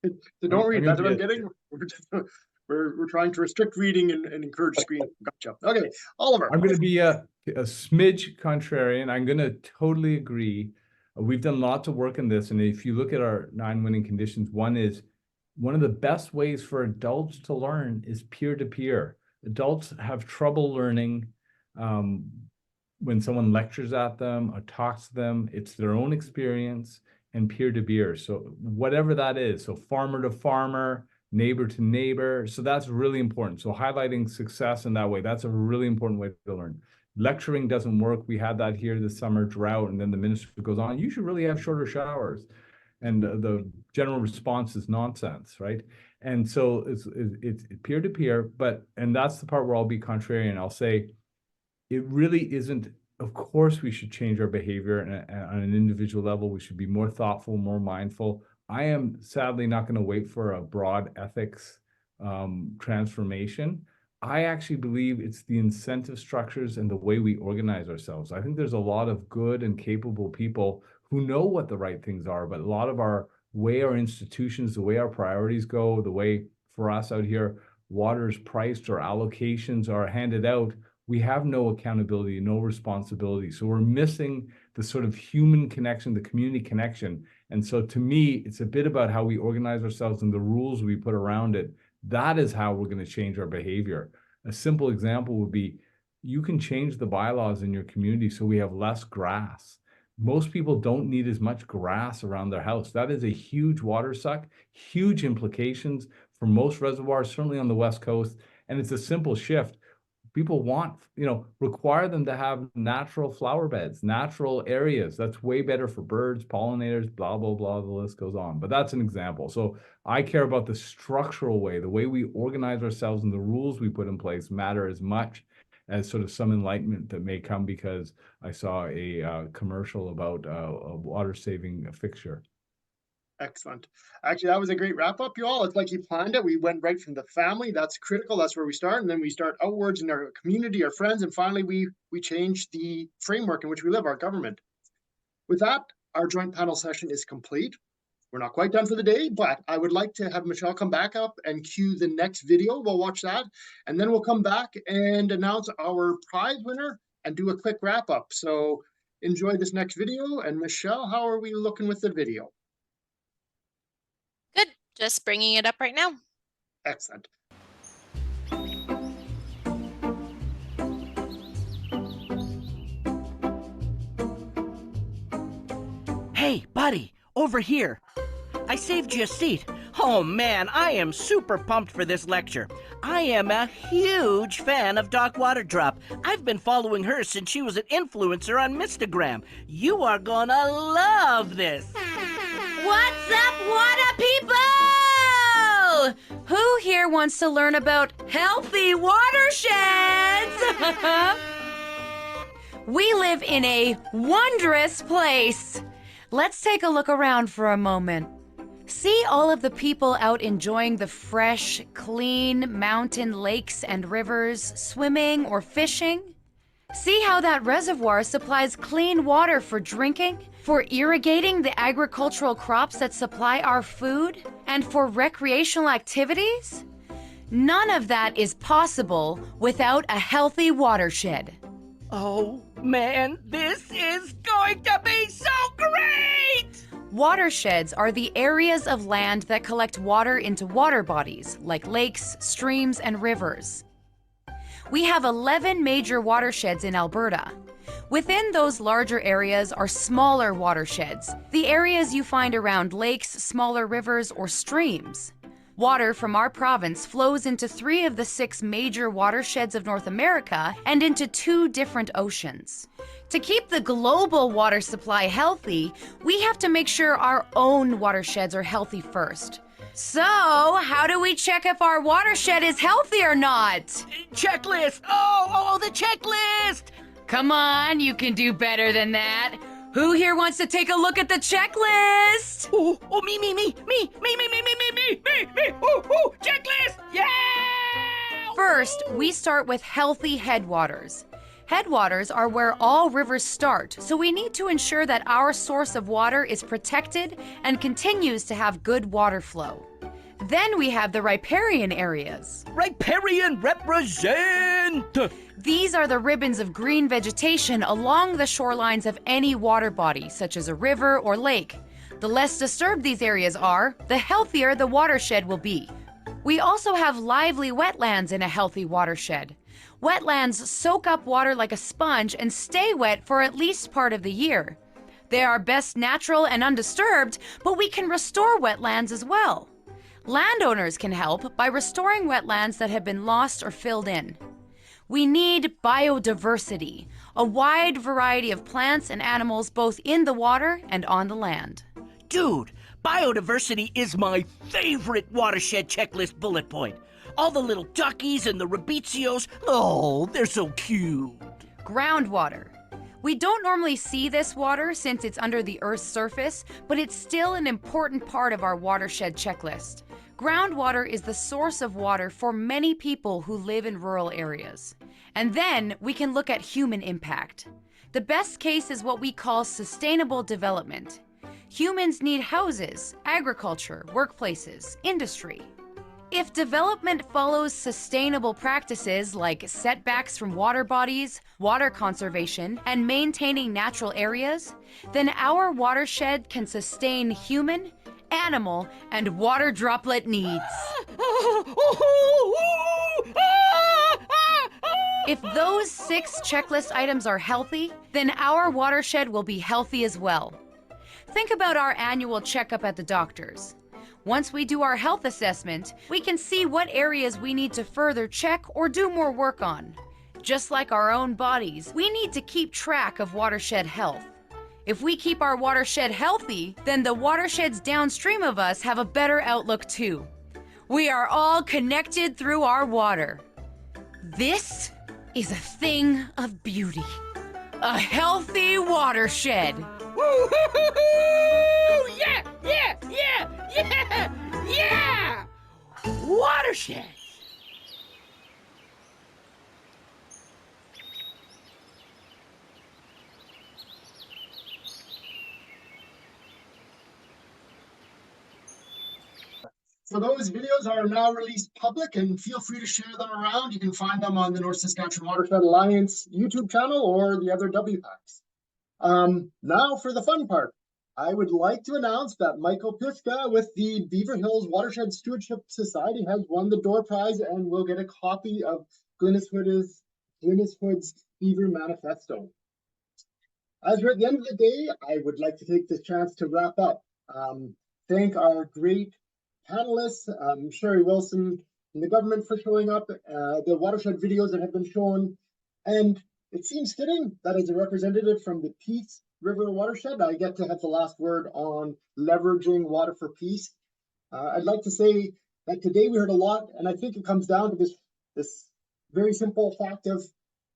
So don't read. That's what I'm getting. We're trying to restrict reading and encourage screen. Gotcha. Okay, Oliver. I'm going to be a smidge contrarian. I'm going to totally agree. We've done lots of work in this. And if you look at our 9 winning conditions, one of the best ways for adults to learn is peer-to-peer. Adults have trouble learning when someone lectures at them or talks to them. It's their own experience and peer-to-peer. So whatever that is, so farmer to farmer, neighbor to neighbor. So that's really important. So highlighting success in that way, that's a really important way to learn. Lecturing doesn't work. We had that here this summer, drought, and then the minister goes on, you should really have shorter showers. And the general response is nonsense, right? And so it's peer-to-peer, and that's the part where I'll be contrarian. I'll say it really isn't. Of course, we should change our behavior, and on an individual level, we should be more thoughtful, more mindful. I am sadly not going to wait for a broad ethics transformation. I actually believe it's the incentive structures and the way we organize ourselves. I think there's a lot of good and capable people who know what the right things are, but a lot of our institutions, the way our priorities go, the way for us out here, water is priced or allocations are handed out, we have no accountability, no responsibility. So we're missing the sort of human connection, the community connection. And so to me, it's a bit about how we organize ourselves and the rules we put around it. That is how we're going to change our behavior. A simple example would be, you can change the bylaws in your community so we have less grass. Most people don't need as much grass around their house. That is a huge water suck, huge implications for most reservoirs, certainly on the West Coast. And it's a simple shift. People want, require them to have natural flower beds, natural areas. That's way better for birds, pollinators, blah, blah, blah, the list goes on. But that's an example. So I care about the structural way, the way we organize ourselves, and the rules we put in place matter as much as sort of some enlightenment that may come because I saw a commercial about a water-saving fixture. Excellent. Actually, that was a great wrap up, you all. It's like you planned it. We went right from the family. That's critical. That's where we start. And then we start outwards in our community, our friends. And finally, we change the framework in which we live, our government. With that, our joint panel session is complete. We're not quite done for the day, but I would like to have Michelle come back up and cue the next video. We'll watch that. And then we'll come back and announce our prize winner and do a quick wrap up. So enjoy this next video. And Michelle, how are we looking with the video? Good. Just bringing it up right now. Excellent. Hey, buddy, over here. I saved you a seat. Oh man, I am super pumped for this lecture. I am a huge fan of Doc Waterdrop. I've been following her since she was an influencer on Instagram. You are gonna love this. What's up, water people? Who here wants to learn about healthy watersheds? We live in a wondrous place. Let's take a look around for a moment. See all of the people out enjoying the fresh, clean mountain lakes and rivers, swimming or fishing? See how that reservoir supplies clean water for drinking, for irrigating the agricultural crops that supply our food, and for recreational activities? None of that is possible without a healthy watershed. Oh man, this is going to be so great! Watersheds are the areas of land that collect water into water bodies, like lakes, streams, and rivers. We have 11 major watersheds in Alberta. Within those larger areas are smaller watersheds, the areas you find around lakes, smaller rivers, or streams. Water from our province flows into 3 of the 6 major watersheds of North America and into 2 different oceans. To keep the global water supply healthy, we have to make sure our own watersheds are healthy first. So, how do we check if our watershed is healthy or not? Checklist! Oh, the checklist! Come on, you can do better than that. Who here wants to take a look at the checklist? Oh, me, oh, checklist! Yeah! First, we start with healthy headwaters. Headwaters are where all rivers start, so we need to ensure that our source of water is protected and continues to have good water flow. Then we have the riparian areas. Riparian represent! These are the ribbons of green vegetation along the shorelines of any water body, such as a river or lake. The less disturbed these areas are, the healthier the watershed will be. We also have lively wetlands in a healthy watershed. Wetlands soak up water like a sponge and stay wet for at least part of the year. They are best natural and undisturbed, but we can restore wetlands as well. Landowners can help by restoring wetlands that have been lost or filled in. We need biodiversity, a wide variety of plants and animals both in the water and on the land. Dude, biodiversity is my favorite watershed checklist bullet point. All the little duckies and the rabicios, oh, they're so cute. Groundwater. We don't normally see this water since it's under the Earth's surface, but it's still an important part of our watershed checklist. Groundwater is the source of water for many people who live in rural areas. And then we can look at human impact. The best case is what we call sustainable development. Humans need houses, agriculture, workplaces, industry. If development follows sustainable practices like setbacks from water bodies, water conservation, and maintaining natural areas, then our watershed can sustain human, animal, and water droplet needs. If those 6 checklist items are healthy, then our watershed will be healthy as well. Think about our annual checkup at the doctor's. Once we do our health assessment, we can see what areas we need to further check or do more work on. Just like our own bodies, we need to keep track of watershed health. If we keep our watershed healthy, then the watersheds downstream of us have a better outlook too. We are all connected through our water. This is a thing of beauty. A healthy watershed. Woo-hoo-hoo-hoo! Yeah, yeah, yeah, yeah, yeah! Watershed! So those videos are now released public, and feel free to share them around. You can find them on the North Saskatchewan Watershed Alliance YouTube channel or the other WPACs. Now for the fun part. I would like to announce that Michael Piska with the Beaver Hills Watershed Stewardship Society has won the door prize and will get a copy of Glynis Hood's Beaver Manifesto. As we're at the end of the day, I would like to take this chance to wrap up. Thank our great panelists, Sherri Wilson and the government for showing up, the watershed videos that have been shown, and it seems fitting that as a representative from the Peace River watershed, I get to have the last word on leveraging water for peace. I'd like to say that today we heard a lot, and I think it comes down to this very simple fact of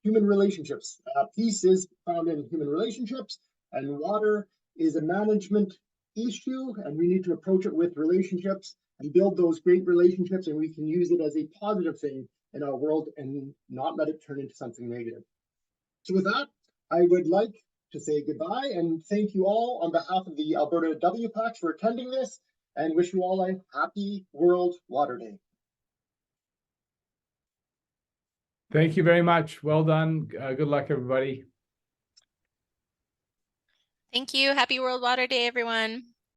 human relationships. Peace is found in human relationships, and water is a management issue, and we need to approach it with relationships and build those great relationships, and we can use it as a positive thing in our world and not let it turn into something negative. So with that, I would like to say goodbye and thank you all on behalf of the Alberta WPACs for attending this, and wish you all a happy World Water Day. Thank you very much. Well done. Good luck, everybody. Thank you. Happy World Water Day, everyone.